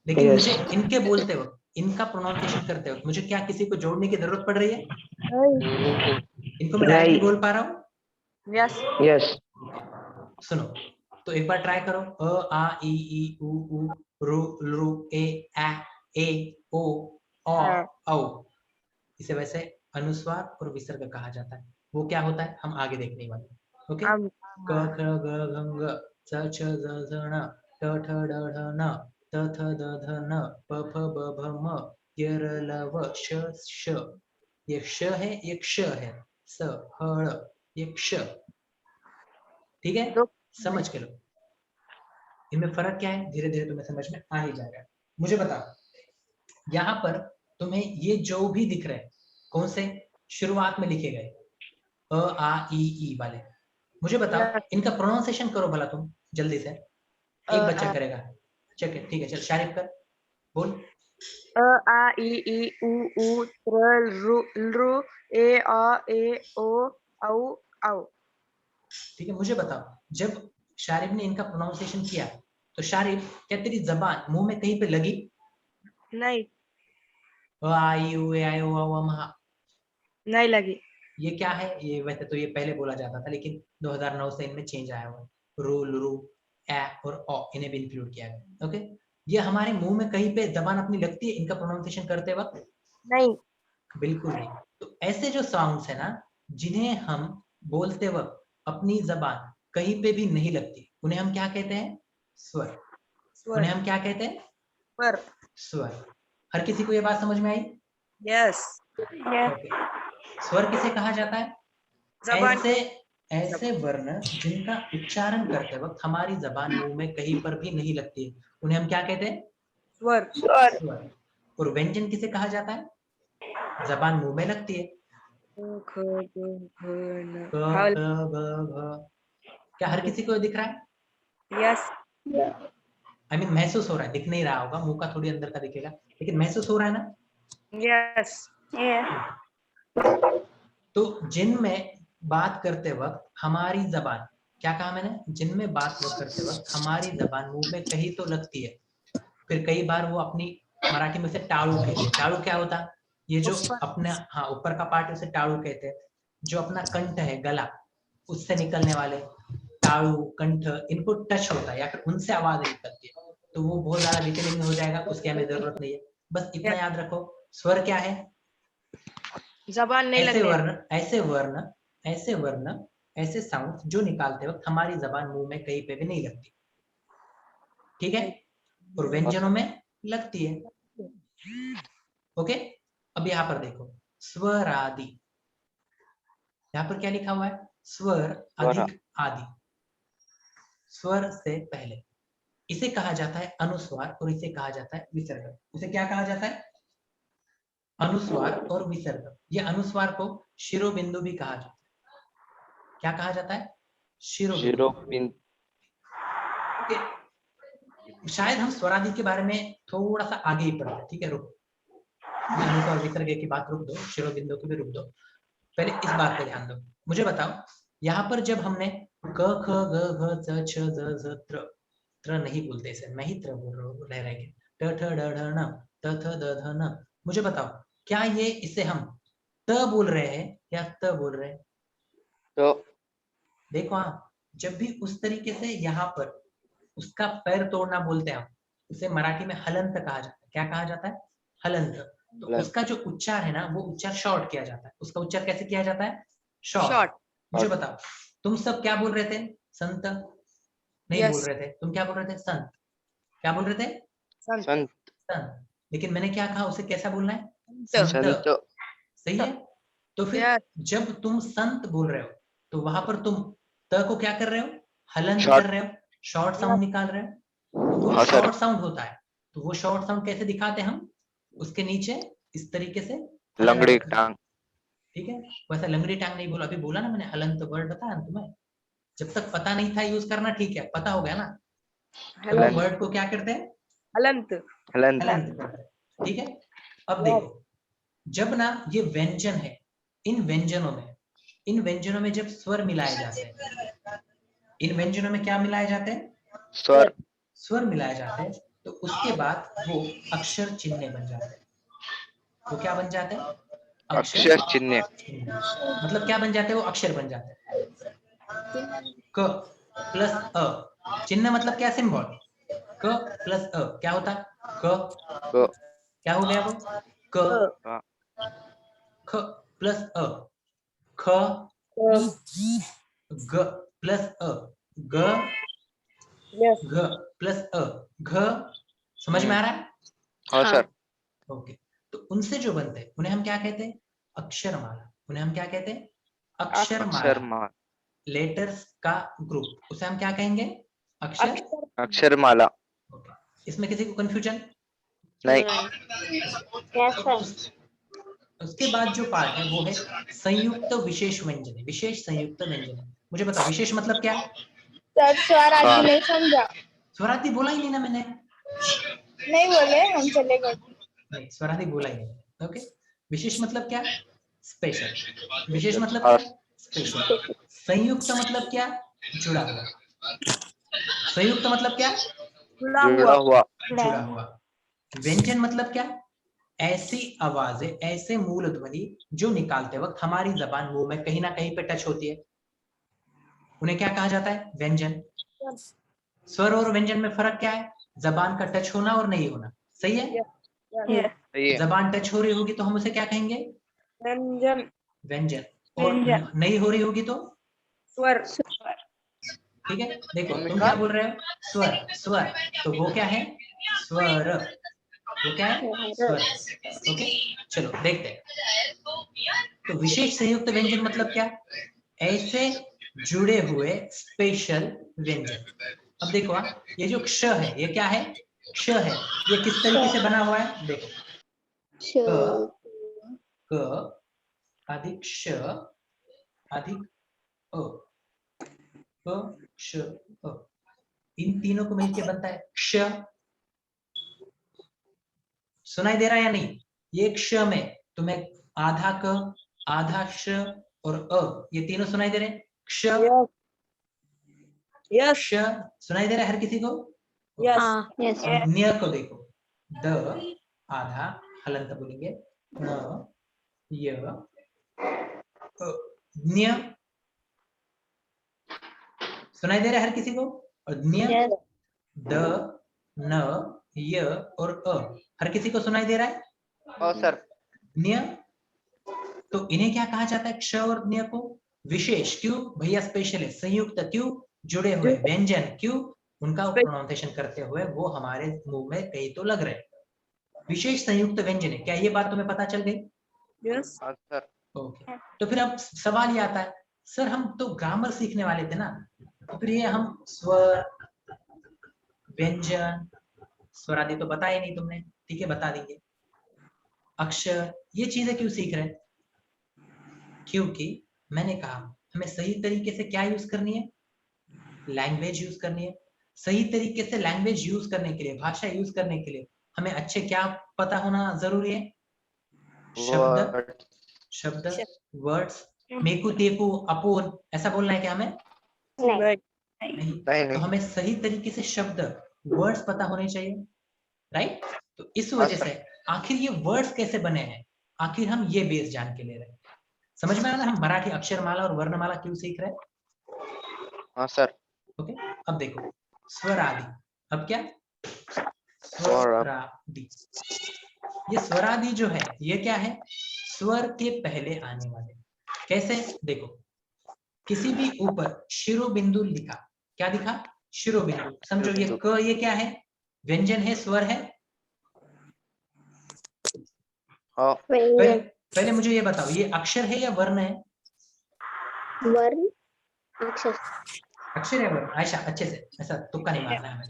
लेकिन मुझे इनके बोलते वक्त, इनका प्रोनाउंसिएशन करते वक्त मुझे क्या किसी को जोड़ने की जरूरत पड़ रही है? इनको मैं डायरेक्टली बोल पा रहा हूँ? यस। सुनो, तो एक बार ट्राई करो। अ, आ, ई, उ, रू, लू, ए, ओ, औ। इसे वैसे अनुस्वार और विसर्ग कहा जाता है। वो क्या होता है हम आगे देखने वाले हैं। ओके, क, ख, ग, घ, ङ, च, छ, ज, झ, ण, ट, ठ, ड, ढ, न, त, थ, द, ध, न, प, फ, ब, भ, म, य, र, ल, व, श, श। ये श है, ये क्ष है। स, ह, ड़, ये क्ष। ठीक है, समझ के लो। इनमें फर्क क्या है धीरे धीरे तुम्हें समझ में आ ही जाएगा। मुझे बताओ, यहाँ पर तुम्हें ये जो भी दिख रहे हैं कौन से शुरुआत में लिखे गए? अ, आ, ई वाले। मुझे बताओ इनका प्रोनाउंसिएशन करो भला तुम जल्दी से। एक बच्चा करेगा, चेक है, ठीक है, चल शारिफ कर, बोल। अ, आ, ई, उ, त्र, लृ, ए, ओ, औ, औ। ठीक है, मुझे बताओ जब शारिफ ने इनका प्रोनाउंसिएशन किया तो शारिफ, क्या तेरी जबान मुंह में कहीं पे लगी? नहीं, अ, आ, ई, उ, ए, आई, ओ, औ, अम, हा। नहीं लगी। ये क्या है? ये वैसे तो ये पहले बोला जाता था लेकिन 2009 से इनमें चेंज आया हुआ है। रू, लुरु, ए और ओ, इन्हें भी इंक्लूड किया गया। ओके, ये हमारे मुंह में कहीं पे जबान अपनी लगती है इनका प्रोनाउंसिएशन करते वक्त? नहीं। बिल्कुल नहीं। तो ऐसे जो साउंड्स है ना, जिन्हें हम बोलते वक्त अपनी जबान कहीं पे भी नहीं लगती, उन्हें हम क्या कहते हैं? स्वर। उन्हें हम क्या कहते हैं? स्वर। स्वर। हर किसी को ये बात समझ में आई? यस। ओके। स्वर किसे कहा जाता है? जबान। ऐसे वर्ण जिनका उच्चारण करते वक्त हमारी जबान मुंह में कहीं पर भी नहीं लगती है, उन्हें हम क्या कहते हैं? स्वर। स्वर। और व्यंजन किसे कहा जाता है? जबान मुंह में लगती है। ख, ग, घ, न। क, हल। ख, ग, घ। क्या हर किसी को दिख रहा है? यस। आई मीन महसूस हो रहा है, दिख नहीं रहा होगा, मुंह का थोड़ी अंदर का दिखेगा, लेकिन महसूस हो रहा है ना? यस। तो जिनमें बात करते वक्त हमारी जबान, क्या कहा मैंने? जिनमें बात करते वक्त हमारी जबान मुंह में कहीं तो लगती है। फिर कई बार वो अपनी मराठी में से टाळू कहते हैं। टाळू क्या होता है? ये जो अपने हाँ ऊपर का पार्ट, उसे टाळू कहते हैं। जो अपना कंठ है, गला, उससे निकलने वाले टाळू, कंठ, इनको टच होता है या फिर उनसे आवाज निकलती है, तो वो बहुत ज्यादा डिटेलिंग में हो जाएगा, उसकी हमें जरूरत नहीं है। बस इतना याद रखो, स्वर क्या है? जबान नहीं ऐसे लगने। वर्ण, ऐसे वर्ण, ऐसे साउंड जो निकालते वक्त हमारी जबान मुंह में कहीं पे भी नहीं लगती, ठीक है? और व्यंजनों में लगती है। ओके, अब यहां पर देखो, स्वर आदि, यहां पर क्या लिखा हुआ है? स्वर अधिक आदि, स्वर से पहले। इसे कहा जाता है अनुस्वार और इसे कहा जाता है विसर्ग। इसे क्या कहा जाता है? अनुस्वार और विसर्ग। ये अनुस्वार को शिरोबिंदु भी कहा जाता है। क्या कहा जाता है? शिरोबिंदु। शायद हम स्वरादि के बारे में थोड़ा सा आगे ही पढ़ते हैं, ठीक है? रुको, अनुस्वार विसर्ग की बात रुक दो, शिरोबिंदु की भी रुक दो, पहले इस बात पे ध्यान दो। मुझे बताओ, यहाँ पर जब हमने क ख ग घ च छ ज झ त्र नहीं बोलते इसे, मैं ही त्र बोल रहा हूँ रह रह के, ट ठ ड ढ न त थ द ध न। मुझे बताओ, क्या ये इसे हम त बोल रहे हैं या त बोल रहे हैं? तो देखो हाँ, जब भी उस तरीके से यहाँ पर उसका पैर तोड़ना बोलते हैं हम, उसे मराठी में हलंत कहा जाता है। क्या कहा जाता है? हलंत। तो उसका जो उच्चार है ना, वो उच्चार शॉर्ट किया जाता है। उसका उच्चार कैसे किया जाता है? शॉर्ट। मुझे बताओ, तुम सब क्या बोल रहे थे? संत नहीं बोल रहे थे, तुम क्या बोल रहे थे? संत। क्या बोल रहे थे? संत। संत। लेकिन मैंने क्या कहा, उसे कैसा बोलना है? संत। सही है। तो फिर जब तुम संत बोल रहे हो, तो वहां पर तुम त को क्या कर रहे हो? हलंत कर रहे हो, शॉर्ट साउंड निकाल रहे हो। तो वो शॉर्ट साउंड होता है। तो वो शॉर्ट साउंड कैसे दिखाते हैं हम? उसके नीचे इस तरीके से लंगड़ी टांग। ठीक है, वैसा लंगड़ी टांग नहीं बोला, अभी बोला ना मैंने, हलंत वर्ड बताया ना तुम्हें। जब तक पता नहीं था यूज करना, ठीक है, पता हो गया ना, तो वो वर्ड को क्या करते हैं? हलंत। हलंत करते हैं, ठीक है। अब देखो, जब ना ये व्यंजन है, इन व्यंजनों में जब स्वर मिलाए जाते हैं, इन व्यंजनों में क्या मिलाए जाते हैं? स्वर मिलाए जाते हैं। तो उसके बाद वो अक्षर चिन्ह बन जाते हैं। वो क्या बन जाते हैं? अक्षर चिन्ह। मतलब क्या बन जाते हैं? वो अक्षर बन जाते हैं। क प्लस अ, चिन्ह मतलब क्या? सिंबल। क प्लस अ क्या होता है? क। क्या हो गया वो? क। ख प्लस अ, ख। ग प्लस अ, ग। घ प्लस अ, घ। समझ में आ रहा है? हाँ सर। ओके, तो उनसे जो बनते हैं उन्हें हम क्या कहते हैं? अक्षरमाला। उन्हें हम क्या कहते हैं? अक्षरमाला। लेटर्स का ग्रुप, उसे हम क्या कहेंगे? अक्षरमाला। ओके, इसमें किसी को कंफ्यूजन नहीं। उसके बाद जो पार्ट है वो है संयुक्त विशेष व्यंजन। विशेष संयुक्त व्यंजन। मुझे बताओ, विशेष मतलब क्या? स्वर आदि नहीं समझा। स्वरादि बोला ही नहीं ना मैंने। नहीं बोले, हम चले गए। नहीं, स्वरादि बोला ही नहीं। ओके, विशेष मतलब क्या? स्पेशल। विशेष मतलब क्या? स्पेशल। संयुक्त मतलब क्या? जुड़ा हुआ। संयुक्त मतलब क्या? जुड़ा हुआ। जुड़ा हुआ। व्यंजन मतलब क्या? ऐसी आवाजें, ऐसे मूल ध्वनि जो निकालते वक्त हमारी जबान मुंह में कहीं ना कहीं पे टच होती है, उन्हें क्या कहा जाता है? व्यंजन। स्वर और व्यंजन में फर्क क्या है? जबान का टच होना और नहीं होना, सही है? सही है। जबान टच हो रही होगी तो हम उसे क्या कहेंगे? व्यंजन। व्यंजन। और नहीं हो रही होगी तो स्वर। ठीक है। देखो तुम भूमिका? क्या बोल रहे हो? स्वर। स्वर तो वो क्या है? स्वर। वो क्या है? स्वर। ओके, चलो देखते हैं। तो विशेष संयुक्त व्यंजन मतलब क्या? ऐसे जुड़े हुए स्पेशल व्यंजन। अब देखो ये जो क्ष है ये क्या है? क्ष है। ये किस तरीके से बना हुआ है? देखो, क क अधिक श अधिक अ, क श अ, इन तीनों को मिलके बनता है क्ष। सुनाई दे रहा है या नहीं? ये क्ष में तुम्हें आधा क, आधा श और अ, ये तीनों सुनाई दे रहे हैं? क्ष। यस। क्ष सुनाई दे रहा है हर किसी को? यस। अब न्य को देखो, द आधा हलंत बोलेंगे, न य अ, न्य सुनाई दे रहा है हर किसी को? और न्य द न य और अ हर किसी को सुनाई दे रहा है? हाँ सर। न्य। तो इन्हें क्या कहा जाता है? क्ष और न्य को विशेष। क्यों भैया? स्पेशल है। संयुक्त क्यों? जुड़े हुए। व्यंजन क्यों? उनका प्रोनाउंसिएशन करते हुए वो हमारे मुंह में कहीं तो लग रहे हैं। विशेष संयुक्त व्यंजन है। क्या ये बात तुम्हें पता चल गई? यस। हाँ सर। ओके, तो फिर अब सवाल ये आता है, सर हम तो ग्रामर सीखने वाले थे ना, तो फिर ये हम स्वर, व्यंजन, स्वरादि तो बताया नहीं तुमने, ठीक है बता देंगे। अक्षर, ये चीजें क्यों सीख रहे हैं? क्योंकि मैंने कहा हमें सही तरीके से क्या यूज करनी है? लैंग्वेज यूज करनी है। सही तरीके से लैंग्वेज यूज करने के लिए, भाषा यूज करने के लिए हमें अच्छे क्या पता होना जरूरी है? शब्द। वर्ड। शब्द, वर्ड्स। मेकू तेकू अपून ऐसा बोलना है क्या हमें? नहीं। तो हमें सही तरीके से शब्द, वर्ड्स पता होने चाहिए, राइट? तो इस वजह से आखिर ये वर्ड्स कैसे बने हैं, आखिर हम ये बेस जान के ले रहे हैं। समझ में आया ना हम मराठी अक्षरमाला और वर्णमाला क्यों सीख रहे हैं? हाँ सर। ओके, अब देखो स्वर आदि। अब क्या? स्वर। स्वरादि। ये स्वरादि जो है ये क्या है? स्वर के पहले आने वाले। कैसे? देखो, किसी भी ऊपर शिरोबिंदु लिखा, क्या दिखा? शिरोबिंदु। समझो ये क, ये क्या है? व्यंजन है, स्वर है? हाँ। पहले मुझे ये बताओ, ये अक्षर है या वर्ण है? वर्ण। अक्षर। अक्षर है वर्ण? आयशा अच्छे से, ऐसा तुक्का नहीं मारना है हमें।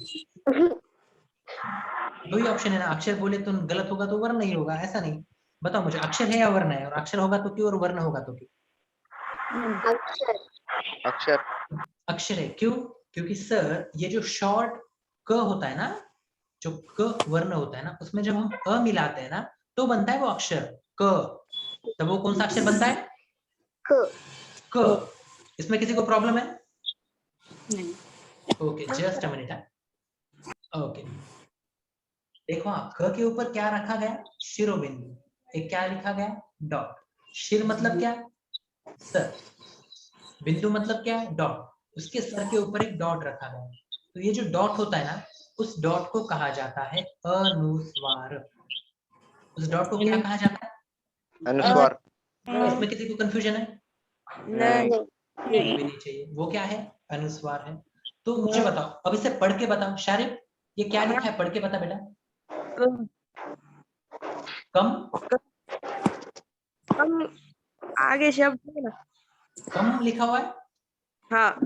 दो ही ऑप्शन है ना, अक्षर बोले तो गलत होगा तो वर्ण नहीं होगा, ऐसा नहीं। बताओ मुझे, अक्षर है या वर्ण है? और अक्षर होगा तो क्यों और वर्ण होगा तो क्यों? अक्षर। अक्षर। अक्षर है। क्यों? क्योंकि सर ये जो शॉर्ट क होता है ना, जो क वर्ण होता है ना, उसमें जब हम अ मिलाते हैं ना तो बनता है वो अक्षर क। तब वो कौन सा अक्षर बनता है? क। क। इसमें किसी को प्रॉब्लम है? नहीं। Okay, just a minute. Okay, देखो क के ऊपर क्या रखा गया? शिरोबिंदु। एक क्या लिखा गया? डॉट। शिर मतलब क्या? सर। बिंदु मतलब क्या है? डॉट। उसके सर के ऊपर एक डॉट रखा गया। तो ये जो डॉट होता है ना, उस डॉट को कहा जाता है अनुस्वार। उस डॉट को क्या कहा जाता है? अनुस्वार। इसमें किसी को कंफ्यूजन है? नहीं। नहीं भी नहीं चाहिए। वो क्या है? अनुस्वार है। तो मुझे बताओ, अब इसे पढ़ के बताओ। शारिफ, ये क्या लिखा है? पढ़ के बता बेटा। कम। कम आगे शब्द है ना। कम लिखा हुआ है। हाँ।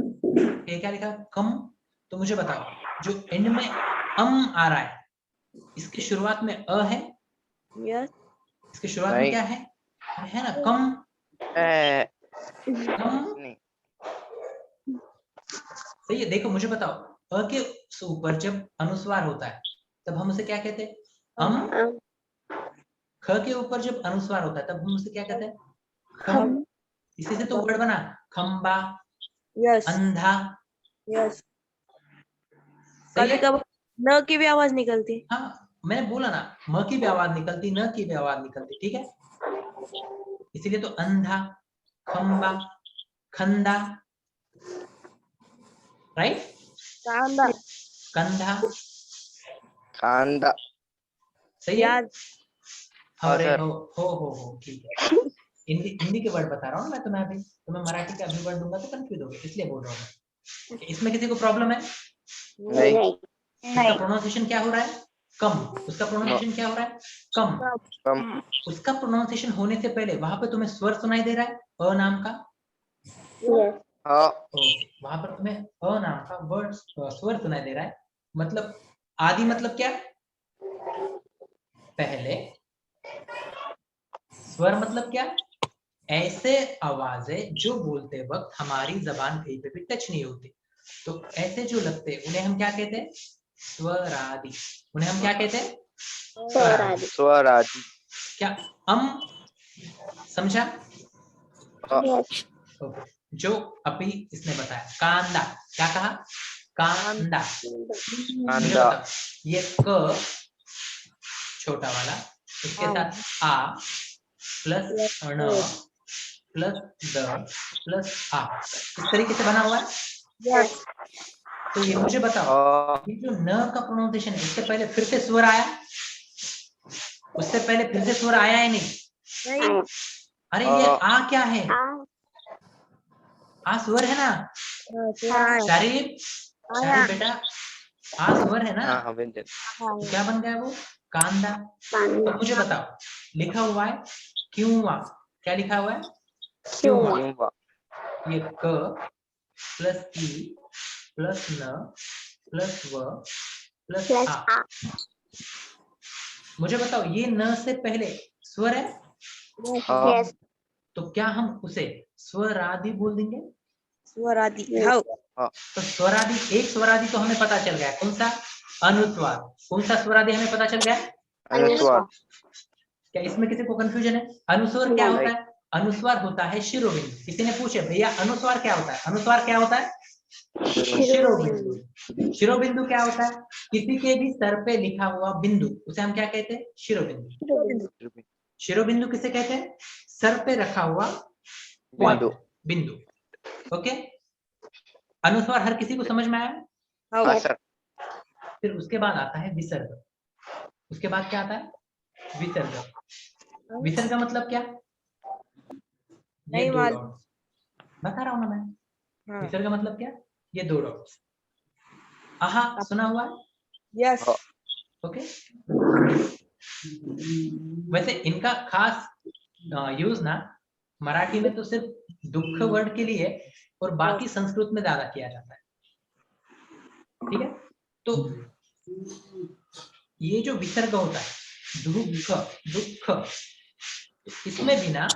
ये क्या लिखा है? कम। तो मुझे बताओ, जो एंड में आ रहा है, इसकी शुरुआत में अ है? यस। इसकी शुरुआत में नहीं। क्या है? है ना, कम। कम। नहीं। सही है। देखो मुझे बताओ, अ के ऊपर जब अनुस्वार होता है तब हम उसे क्या कहते हैं? हम। ख के ऊपर जब अनुस्वार होता है तब हम उसे क्या कहते हैं? खम। इसी से तो वर्ड बना, खंबा, यस। अंधा। यस। सही कभी है? कभी न की भी आवाज निकलती। हाँ, मैंने बोला ना, म की भी आवाज निकलती, न की भी आवाज निकलती, ठीक है? इसीलिए तो अंधा, खंबा, खंदा, राइट? कांदा। कंधा, कांदा, सही है। प्याज, अरे सर। हो ठीक है। हिंदी के वर्ड बता रहा हूँ मैं तुम्हें, अभी तुम्हें मराठी के अभी वर्ड दूंगा तो कंफ्यूज होगे, इसलिए बोल रहा हूँ मैं। कि इसमें किसी को प्रॉब्लम है? नहीं, उसका प्रोनाउंसिएशन क्या हो रहा है? कम। उसका प्रोनाउंसिएशन क्या हो रहा है? कम। कम, उसका प्रोनाउंसिएशन होने से पहले वहां पे तुम्हें स्वर सुनाई दे रहा है, अ नाम का? हाँ, ओके, वहां पर तुम्हें अ नाम का वर्ड स्वर सुनाई दे रहा है। मतलब आदि मतलब क्या? पहले। स्वर मतलब क्या? ऐसे आवाजें जो बोलते वक्त हमारी जबान कहीं पे भी टच नहीं होती, तो ऐसे जो लगते हैं उन्हें हम क्या कहते हैं? स्वरादि। उन्हें हम क्या कहते हैं? स्वरादि। स्वर आदि, क्या हम समझा? हाँ, ओके। जो अभी इसने बताया कांदा, क्या कहा? कांदा। मुझे कांदा, बताओ, ये क छोटा वाला, इसके साथ आ प्लस अण प्लस द प्लस आ, इस तरीके से बना हुआ है। तो ये मुझे बताओ, हाँ, ये जो न का प्रोनाउंसिएशन है, इससे पहले फिर से स्वर आया? उससे पहले फिर से स्वर आया है नहीं? अरे ये आ क्या है? आ स्वर है ना? शारीर, शारीर बेटा, आ स्वर है ना? हाँ, व्यंजन, तो क्या बन गया वो? कांदा। तो मुझे बताओ, लिखा हुआ है क्यूआ, क्या लिखा हुआ है? क्यूआ। युवा, ये क प्लस ई प्लस न प्लस व प्लस आ। मुझे बताओ, ये न से पहले स्वर है? हाँ, तो क्या हम उसे स्वरादि बोल देंगे? स्वरादि, हाँ, तो स्वरादि, एक स्वरादि तो हमें पता चल गया, कौन सा? अनुस्वार। कौन सा स्वरादि हमें पता चल गया? अनुस्वार, क्या इसमें किसी को कंफ्यूजन है? अनुस्वार क्या होता नहीं, है? अनुस्वार होता है शिरोबिंदु। किसी ने पूछे भैया अनुस्वार क्या होता है? अनुस्वार क्या होता है? शिरोबिंदु। शिरोबिंदु क्या होता है? किसी के भी सर पे लिखा हुआ बिंदु, उसे हम क्या कहते हैं? शिरोबिंदु। शिरोबिंदु किसे कहते हैं? सर पे रखा हुआ बिंदु, बिंदु। ओके, अनुस्वार हर किसी को समझ में आया? हाँ सर, फिर उसके बाद आता है विसर्ग। उसके बाद क्या आता है? विसर्ग। विसर्ग मतलब क्या? ये नहीं दो मालूम। डॉट्स बता रहा हूं ना मैं। हाँ, विसर्ग मतलब क्या? ये दो डॉट्स। आहा सुना हुआ है? यस, हाँ, ओके। वैसे इनका खास यूज ना मराठी में तो सिर्फ दुख वर्ड के लिए और बाकी संस्कृत में ज्यादा किया जाता है, ठीक है? तो ये जो विसर्ग होता है दुख दुख, इसमें भी ना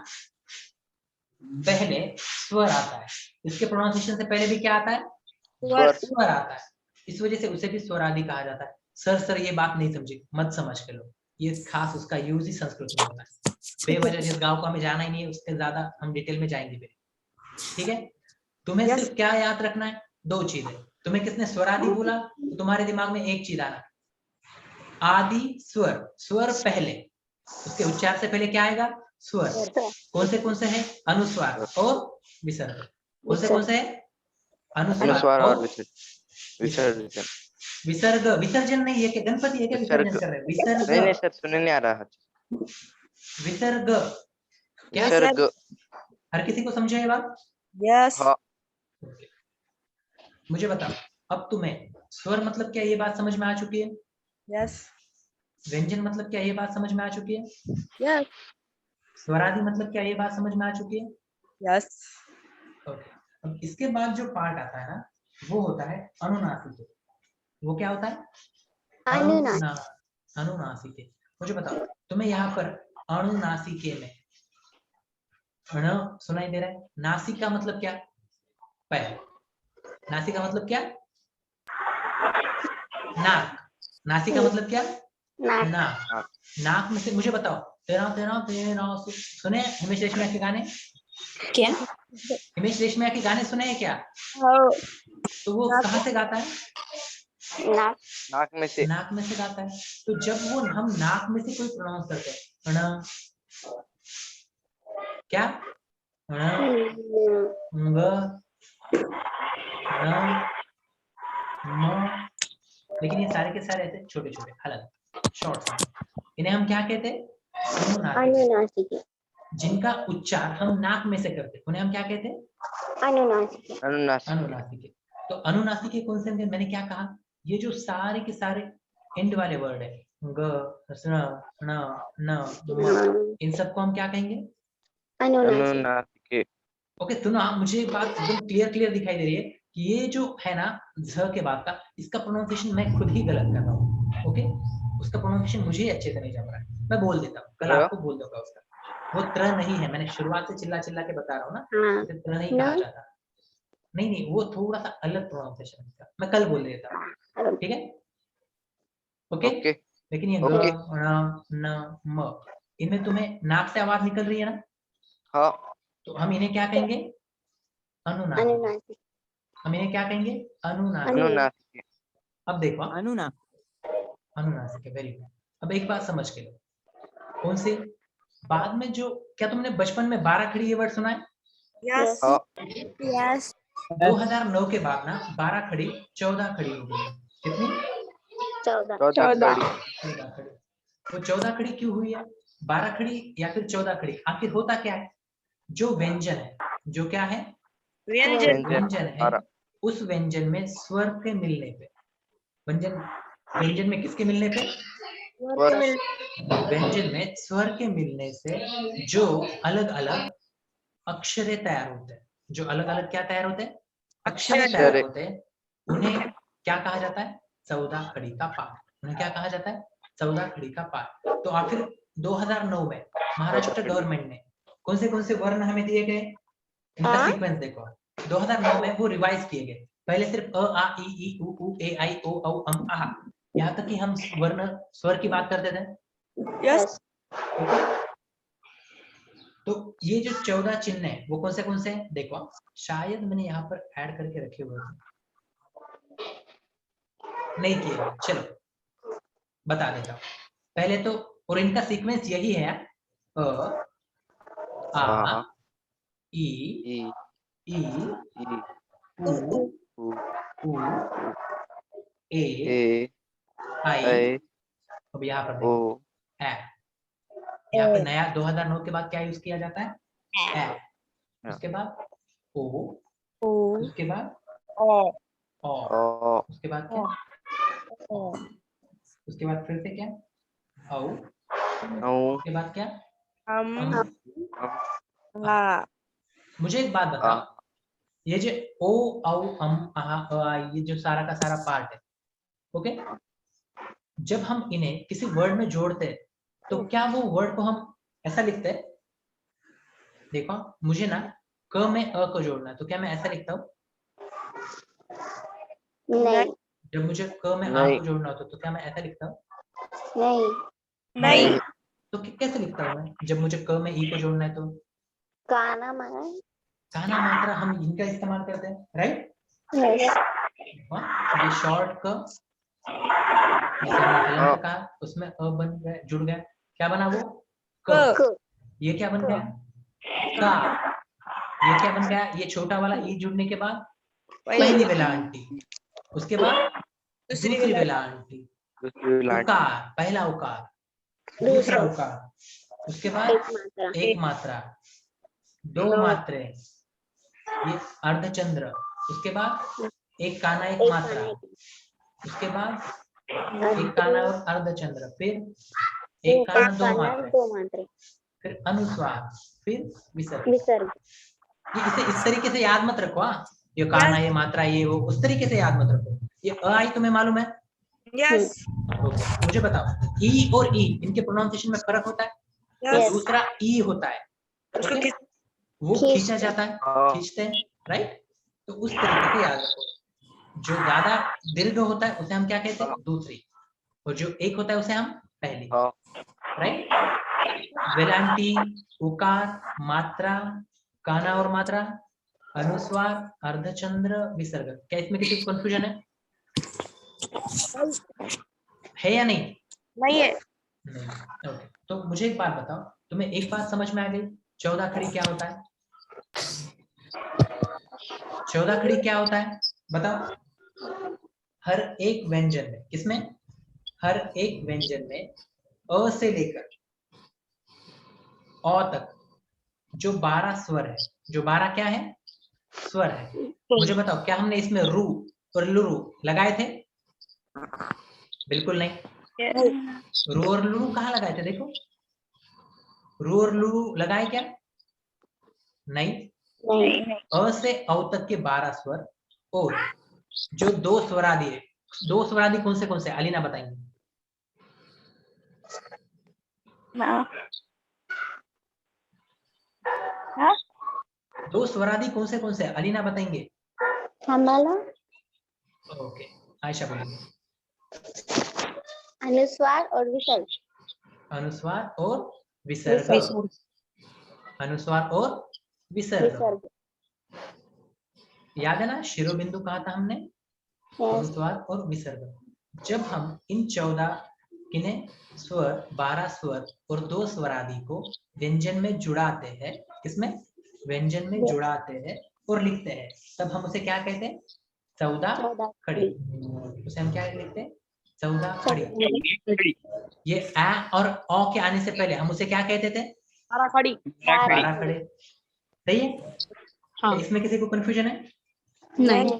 पहले स्वर आता है। इसके प्रोनाउंसिएशन से पहले भी क्या आता है? स्वर, स्वर आता है। इस वजह से उसे भी स्वरादि कहा जाता है। सर ये बात नहीं समझी, मत समझ के लो, ये खास उसका यूज ही संस्कृत में होता है। बेवजह जिस गांव को हमें जाना ही नहीं है उसके ज्यादा हम डिटेल में जाएंगे भी, ठीक है? तुम्हें Yes. सिर्फ क्या याद रखना है? दो चीजें। तुम्हें किसने स्वरादि बोला तो तुम्हारे दिमाग में एक चीज आना, आदि स्वर। स्वर पहले, उसके उच्चार से पहले क्या आएगा? स्वर। कौन से है? अनुस्वार और विसर्ग। कौन से है? अनुस्वार अनुस्वार और और विसर्जन, विसर्ग। विसर्जन नहीं है कि गणपति है क्या विसर्ग, विसर्जन कर रहे हैं? विसर्ग। नहीं सर, सुनने नहीं आ रहा, विसर्ग क्या? विसर्ग, हर किसी को समझे ये बात? Yes. हाँ, मुझे बताओ, अब तुम्हें स्वर मतलब क्या ये बात समझ में आ चुकी है? Yes. व्यंजन मतलब क्या ये बात समझ में आ चुकी है? Yes. स्वरादि मतलब क्या ये बात समझ में आ चुकी है? Yes. ओके। अब इसके बाद जो पार्ट आता है ना, वो होता है अनुनासिक। वो क्या होता है? अनुनासिके। मुझे बताओ, तुम्हें यहाँ पर अनुनासिके में अण सुनाई दे रहा है? नासिक का मतलब क्या? पैर। नासिक का मतलब क्या? नाक। नासिक का मतलब क्या? नाक। नाक में से मुझे बताओ, तेरा तेरा तेरा सुने हिमेश रेशमिया के गाने? क्या? हिमेश रेशमिया के गाने सुने हैं क्या? Oh. तो वो कहाँ से गाता है? नाक में से, नाक में से गाता है। तो जब वो हम नाक में से कोई प्रोनाउंस करते हैं, अण, क्या? अण, ंग, न, म, लेकिन ये सारे के सारे ऐसे छोटे छोटे अलग शॉर्ट साउंड, इन्हें हम क्या कहते हैं? अनुनासिक। अनुनासिक। जिनका उच्चार हम नाक में से करते हैं उन्हें हम क्या कहते हैं? अनुनासिक। अनुनासिक। अनुनासिक। तो अनुनासिक कौन से होंगे? मैंने क्या कहा, ये जो सारे के सारे एंड वाले वर्ड है, ग, स, न, न, म, इन सबको हम क्या कहेंगे? अनुनासिक। अनुनासिक। ओके, सुनो आप, मुझे एक बात एकदम क्लियर दिखाई दे रही है कि ये जो है ना झ के बाद का, इसका प्रोनाउंसिएशन मैं खुद ही गलत कर रहा हूँ। ओके, उसका प्रोनाउंसिएशन मुझे अच्छे से नहीं जम रहा है, मैं बोल देता हूँ, कल आपको बोल दूंगा उसका। वो त्र नहीं है, मैंने शुरुआत से चिल्ला चिल्ला के बता रहा हूँ ना, इसे त्र नहीं कहा जाता। नहीं, वो थोड़ा सा अलग प्रोनाउंसिएशन है, मैं कल बोल देता हूँ, ठीक है? ओके, लेकिन ये ग, न, म, इनमें तुम्हें नाक से आवाज निकल रही है ना? हाँ। तो हम इन्हें क्या कहेंगे? अनुनासिक। हम इन्हें क्या कहेंगे? अनुनासिक। अनुनासिक। अब देखो, अनुनासिक है, वेरी गुड। अब एक बात समझ के लो, कौन सी? बाद में जो, क्या तुमने बचपन में 12 खड़ी ये वर्ड सुना है? यस हाँ। यस 2009 के बाद ना 12 खड़ी 14 खड़ी हो गई। कितनी? 14 खड़ी। 14 खड़ी। वो 14 खड़ी क्यों हुई है? 12 खड़ी या फिर 14 खड़ी, आखिर होता क्या है? जो व्यंजन है, जो क्या है? व्यंजन है, उस व्यंजन में स्वर के मिलने पे, व्यंजन में किसके मिलने पे? व्यंजन में स्वर के मिलने से जो अलग अलग अक्षरे तैयार होते हैं, जो अलग अलग क्या तैयार होते हैं? अक्षरे तैयार होते हैं, उन्हें क्या कहा जाता है? 14 खड़ी का पाठ। उन्हें क्या कहा जाता है? 14 खड़ी का पाठ। तो आखिर 2009 में महाराष्ट्र गवर्नमेंट ने कौन से वर्ण हमें दिए गए? इनका सीक्वेंस देखो, 2009 में वो रिवाइज किए गए। पहले सिर्फ अ, आ, ई, उ, ऊ, ए, आई, ओ, औ, अम, आह, यहाँ तक कि हम वर्ण स्वर की बात करते थे। यस तो ये जो 14 चिन्ह है वो कौन से हैं? देखो, शायद मैंने यहाँ पर ऐड करके रखे हुए थे, नहीं किए, चलो बता देता हूँ पहले तो। और इनका सीक्वेंस यही है, अ, आ, ई, उ, ए, आई, अब यहाँ पर देखो ए, यहाँ पे नया 2009 के बाद क्या यूज किया जाता है? ए। उसके बाद ओ, उसके बाद ओ, उसके बाद क्या? उसके बाद फिर से क्या? औ, उसके बाद क्या? मुझे एक बात बताओ, ये जो ओ, औ, अम, आहा, अ, आ, ये जो सारा का सारा पार्ट है, ओके, जब हम इन्हें किसी वर्ड में जोड़ते हैं तो क्या वो वर्ड को हम ऐसा लिखते हैं? देखो, मुझे ना क में अ को जोड़ना है, तो क्या मैं ऐसा लिखता हूँ? नहीं जब मुझे क में आ को जोड़ना होता है तो क्या मैं ऐसा लिखता हूँ? नहीं तो कैसे लिखता हूँ मैं जब मुझे क में ई को जोड़ना है? तो गाना माना काना मात्रा हम इनका इस्तेमाल करते हैं, राइट? ये शॉर्ट क, जैसे हमने हलंत कहा, उसमें अ बन गया, जुड़ गया, क्या बना वो? क। ये क्या बन गया? का। ये क्या बन गया? ये छोटा वाला ई जुड़ने के बाद पहली वेलांटी, उसके बाद दूसरी वेलांटी, उकार, पहला उकार, दूसरा उकार, उसके बाद एक मात्रा, दो मात्रे, ये अर्धचंद्र, उसके बाद एक काना एक मात्रा, उसके बाद एक काना और अर्धचंद्र, फिर एक काना दो मात्रे, फिर अनुस्वार, फिर विसर्ग। ये इसे इस तरीके से याद मत रखो, हाँ, ये काना ये मात्रा ये वो उस तरीके से याद मत रखो। ये अ आई तुम्हें मालूम है? यस ओके, मुझे बताओ, ई और ई इनके प्रोनाउंसिएशन में फर्क होता है? यस दूसरा ई होता है, ओके, वो खींचा जाता है, खींचते हैं, राइट? तो उस तरीके से याद रखो, जो ज्यादा दीर्घ होता है उसे हम क्या कहते हैं? दूसरी, और जो एक होता है उसे हम पहली, राइट? वेलांटी, उकार, मात्रा, काना और मात्रा, अनुस्वार, अर्धचंद्र, विसर्ग। क्या इसमें किसी को कंफ्यूजन है या नहीं? नहीं है नहीं, ओके। तो मुझे एक बात बताओ, तुम्हें एक बात समझ में आ गई, 14 खड़ी क्या होता है? 14 खड़ी क्या होता है बताओ? हर एक व्यंजन में, किसमें? हर एक व्यंजन में अ से लेकर अ तक जो 12 स्वर है, जो 12 क्या है? स्वर है। मुझे बताओ, क्या हमने इसमें रू और लुरु लगाए थे? बिल्कुल नहीं। रू और लुरु कहाँ लगाए थे? देखो, रू और लुरु लगाए क्या? नहीं। नहीं। अ से औ तक के 12 स्वर और जो 2 स्वरादि है, 2 स्वरादि कौन से अलीना बताएंगे? हाँ? 2 स्वरादि कौन से अलीना बताएंगे? हमारा ओके, आयशा बोलेंगे। अनुस्वार और विसर्ग। अनुस्वार और विसर्ग। अनुस्वार और विसर्ग। याद है ना, शिरोबिंदु कहा था हमने? अनुस्वार और विसर्ग। जब हम इन 14 किन्हें स्वर, 12 स्वर और 2 स्वरादि को व्यंजन में जुड़ाते हैं, किसमें? व्यंजन में जुड़ाते हैं और लिखते हैं, तब हम उसे क्या कहते हैं? 14 खड़ी। उसे हम क्या लिखते हैं? 14 खड़ी। ये आ और औ के आने से पहले हम उसे क्या कहते थे? 12 खड़ी। 12 खड़े। सही है? हाँ। इसमें किसी को कंफ्यूजन है? नहीं।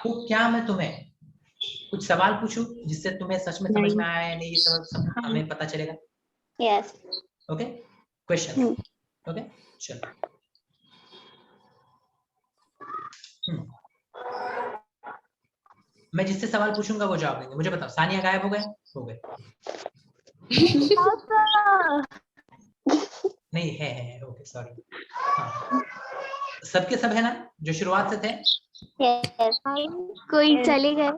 तो क्या मैं तुम्हें कुछ सवाल पूछूं जिससे तुम्हें सच में समझ में आया है नहीं, ये सब हमें पता चलेगा? यस। Okay, question. ओके, चलो। मैं जिससे सवाल पूछूंगा वो जवाब देंगे। मुझे बताओ, सानिया गायब हो गए? हो गए? नहीं है। Okay, sorry. हाँ। सबके सब है ना जो शुरुआत से थे? यस। कोई चले गए?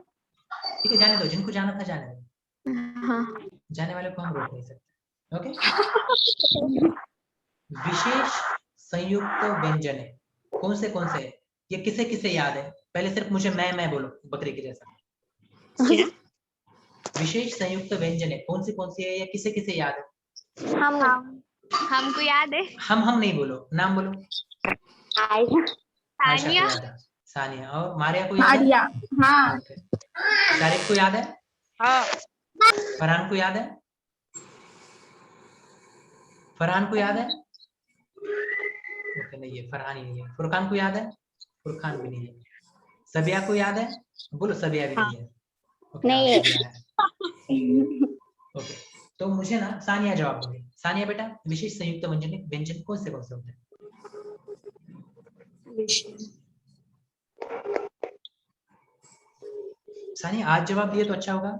ठीक है, जाने दो, जिनको जाना था जाने दो। हाँ। जाने वाले को हम रोक नहीं सकते। ओके। विशेष संयुक्त व्यंजन है कौन से? ये किसे किसे याद है? पहले सिर्फ मुझे मैं बोलो, बकरी के जैसा। विशेष संयुक्त व्यंजन है कौन सी है? ये किसे किसे याद है? हमको याद है। हम नहीं बोलो, नाम बोलो। आयशा को याद है, सानिया। और मारिया को याद है? हाँ। ओके। शारिफ को याद है? हाँ। फरहान को याद है? फरहान को याद है? ओके, नहीं है, फरहान ही नहीं है। फुरकान को याद है? फुरकान भी नहीं है। सबिया को याद है? बोलो, सबिया भी नहीं है। ओके, नहीं हाँ, है। सबिया है। ओके, तो मुझे ना सानिया जवाब दोगे। सानिया बेटा, विशेष संयुक्त व्यंजन कौन से होते हैं? सानिया आज जवाब दिए तो अच्छा होगा।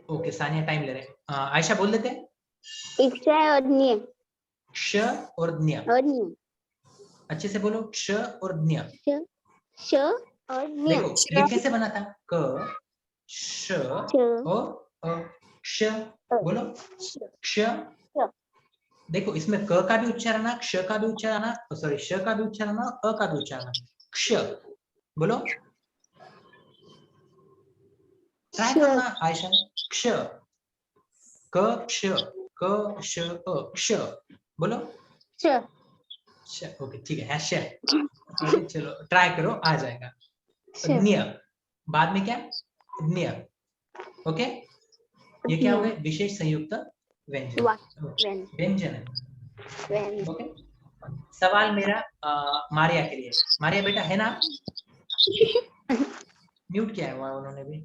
ओके, सानिया टाइम ले रहे। आयशा बोल देते हैं। क्षय और निय। क्ष और ज्ञ। अच्छे से बोलो, क्ष और ज्ञ। श और निय। देखो, ये कैसे बना था? क श और क्ष। बोलो, क्ष। देखो, इसमें क का भी उच्चारण है, क्ष का भी उच्चारण है, सॉरी, श का भी उच्चारण है, अ का भी उच्चारण है। क्ष बोलो, ट्राई करो ना आयशा। क्ष, क क्ष, क श अ, क्ष बोलो। ओके, ठीक है, श। ओके, चलो ट्राई करो, आ जाएगा। ज्ञ, बाद में क्या? ज्ञ। ओके, ये क्या हो गए? विशेष संयुक्त व्यंजन। व्यंजन है। ओके, सवाल मेरा मारिया के लिए। मारिया बेटा है ना? म्यूट किया है उन्होंने भी।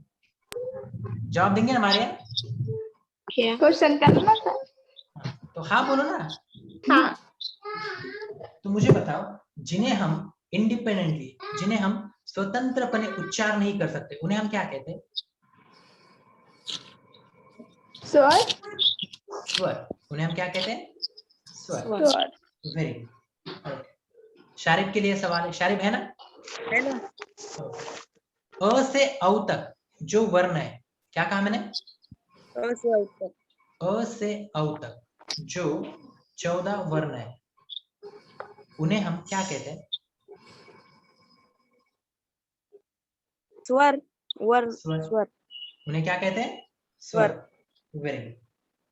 जवाब देंगे ना मारिया? क्वेश्चन करना था। तो हाँ बोलो ना। हाँ। तो मुझे बताओ, जिन्हें हम इंडिपेंडेंटली, जिन्हें हम स्वतंत्रपने उच्चार नहीं कर सकते, उन्हें हम क्या कहते हैं? स्वर। स्वर। उन्हें हम क्या कहते हैं? स्वर। Very good. शारिफ के लिए सवाल है। शारिफ है ना? अ से औ तक जो वर्ण है, क्या कहा मैंने? अ से औ तक जो 14 वर्ण है, उन्हें हम क्या कहते हैं? स्वर। स्वर। उन्हें क्या कहते हैं? स्वर। Very good.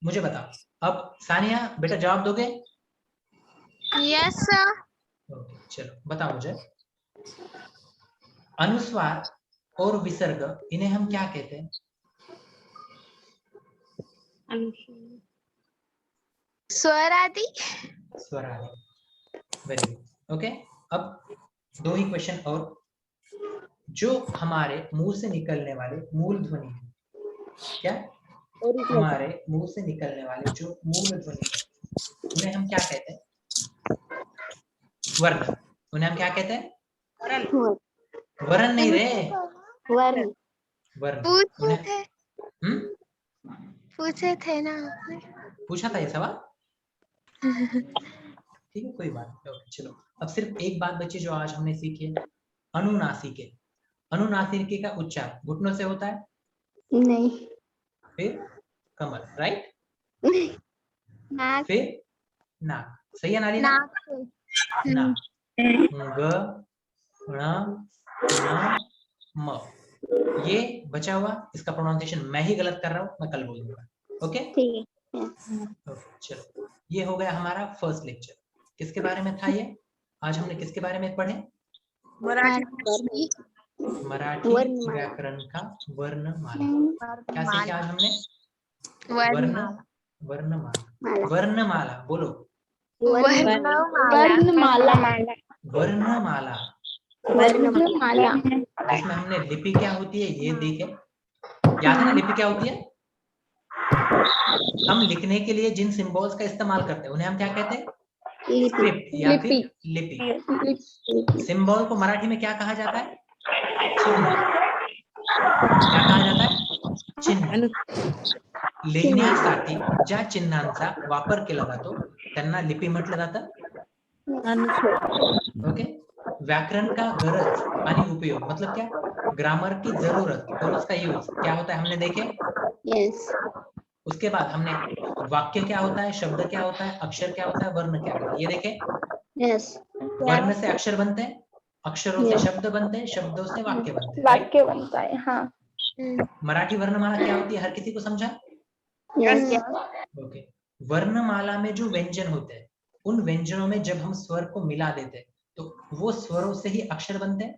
मुझे बताओ, अब सानिया बेटा जवाब दोगे? Yes sir. ओके, चलो बताओ मुझे, अनुस्वार और विसर्ग इन्हें हम क्या कहते हैं? स्वर आदि। स्वर आदि। Very good. ओके, अब 2 ही क्वेश्चन और। जो हमारे मुंह से निकलने वाले मूल ध्वनि है, क्या हमारे मुंह से निकलने वाले जो मूल ध्वनि है उन्हें हम क्या कहते हैं? वर्ण। उन्हें हम क्या कहते हैं? वर्ण नहीं रे, वर्ण। वर्ण। पूछे थे, पूछे थे ना आपने? पूछा था ये सवाल? ठीक है, कोई बात नहीं। ओके, चलो अब सिर्फ एक बात बची जो आज हमने सीखी है, अनुनासिके। अनुनासिके का उच्चार घुटनों से होता है? नहीं। फिर कमर, राइट? नाक। फिर नाक, सही है नारी? नाक नाक। ग ण न म, ये बचा हुआ इसका प्रोनाउंसिएशन मैं ही गलत कर रहा हूँ, मैं कल बोल दूंगा। ओके ठीक है। ओके, चलो ये हो गया हमारा फर्स्ट लेक्चर। किसके बारे में था ये? आज हमने किसके बारे में पढ़े? मराठी। मराठी व्याकरण का वर्णमाला। क्या सीखा आज हमने? वर्ण वर्णमाला। वर्णमाला बोलो। वर्णमाला। वर्णमाला वर्णमाला। जिसमें हमने लिपि क्या होती है ये देखे। याद है ना लिपि क्या होती है? हम लिखने के लिए जिन सिंबल्स का इस्तेमाल करते हैं उन्हें हम क्या कहते हैं? स्क्रिप्ट या फिर लिपि। सिंबल को मराठी में क्या कहा जाता है? चिन्ह। क्या कहा जाता है? चिन्ह। लिहिण्यासाठी ज्या चिन्हांचा वापर केला जातो त्यांना लिपी म्हटलं जातं। ओके, व्याकरण का गरज आणि उपयोग मतलब क्या? ग्रामर की जरूरत और उसका यूज क्या होता है हमने देखे। यस। उसके बाद हमने वाक्य क्या होता है, शब्द क्या होता है, अक्षर क्या होता है, वर्ण क्या होता है ये देखे। यस। वर्ण से अक्षर बनते हैं, अक्षरों से शब्द बनते हैं, शब्दों से वाक्य बनते हैं। वाक्य बनता है। हाँ। मराठी वर्णमाला क्या होती है हर किसी को समझा? यस। ओके, वर्णमाला में जो व्यंजन होते हैं उन व्यंजनों में जब हम स्वर को मिला देते हैं तो वो स्वरों से ही अक्षर बनते हैं,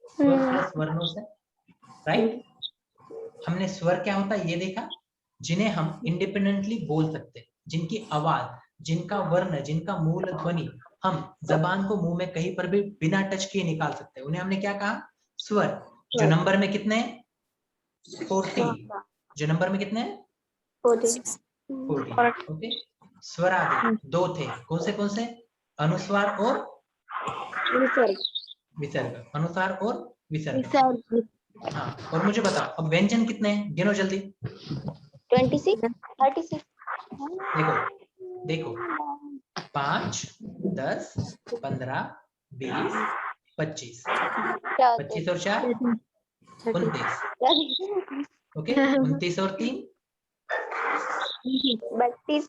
स्वर प्लस वर्णों से, राइट? हमने स्वर क्या होता है ये देखा, जिन्हें हम इंडिपेंडेंटली बोल सकते हैं, जिनकी आवाज, जिनका वर्ण, जिनका मूल ध्वनि हम जबान को मुंह में कहीं पर भी बिना टच किए निकाल सकते हैं, उन्हें हमने क्या कहा? स्वर। जो नंबर में कितने हैं? 40। जो नंबर में कितने हैं? 40। ओके, स्वर आदि 2 थे, कौन से? अनुस्वार और विसर्ग। अनुस्वार और विसर्ग। हाँ, और मुझे बताओ अब व्यंजन कितने हैं, गिनो जल्दी। 26 36। देखो 5 10 15 20 25 25 और 4 29। ओके, 29 और 3 32।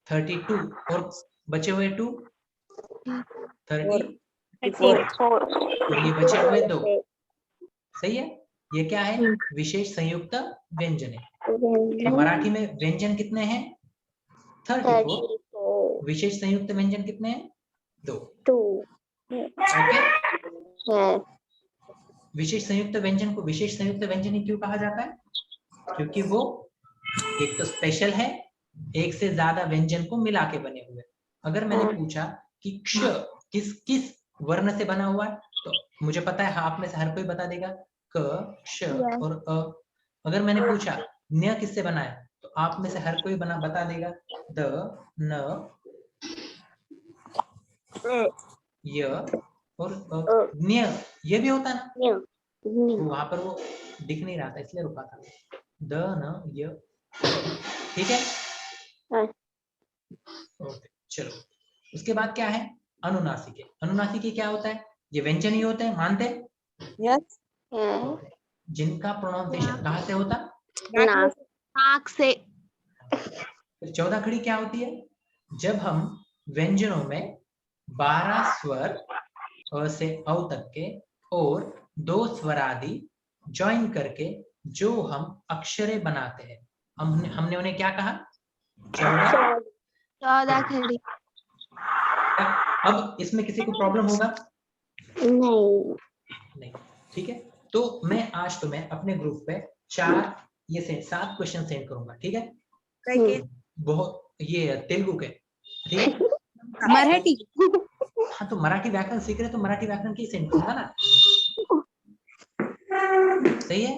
32 और बचे हुए 2 34 और ये बचे हुए 2। सही है, ये क्या है? विशेष संयुक्त व्यंजन है। अब मराठी में व्यंजन कितने हैं? 34। विशेष संयुक्त व्यंजन कितने हैं? 2। ओके, विशेष संयुक्त व्यंजन को विशेष संयुक्त व्यंजन ही क्यों कहा जाता है? क्योंकि वो एक तो स्पेशल है, एक से ज्यादा व्यंजन को मिला के बने हुए। अगर मैंने पूछा कि क्ष किस वर्ण से बना हुआ है तो मुझे पता है आप में से हर कोई बता देगा क, क्ष और अ। अगर मैंने पूछा न्य किससे बना है तो आप में से हर कोई बता देगा द, न, य और न्य। ये भी होता है ना, तो वहां पर वो दिख नहीं रहा था इसलिए रुका था। द, न, य। ठीक है, ओके चलो। उसके बाद क्या है? अनुनासिके। अनुनासिके क्या होता है? ये व्यंजन ही होते हैं, मानते हैं? यस। जिनका प्रोनाउंसिएशन कहाँ से होता? नाक से। 14 खड़ी क्या होती है? जब हम व्यंजनों में 12 स्वर अ से औ तक के और 2 स्वर आदि ज्वाइन करके जो हम अक्षरे बनाते हैं, हमने उन्हें क्या कहा? 14 खड़ी। अब इसमें किसी को प्रॉब्लम होगा? नहीं। नहीं, ठीक है। तो मैं आज तुम्हें अपने ग्रुप पे 4 ये 7 क्वेश्चन सेंड करूंगा, ठीक है? बहुत ये तेलुगु के, ठीक है? मराठी हाँ, तो मराठी व्याकरण सीख रहे तो मराठी व्याकरण की सेंड करूंगा ना, सही है?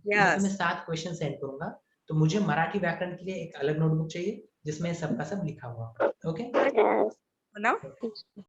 मैं तुम्हें 7 क्वेश्चन सेंड करूंगा, तो मुझे मराठी व्याकरण के लिए एक अलग नोटबुक चाहिए जिसमें सबका सब लिखा हुआ, ओके? Yes. ना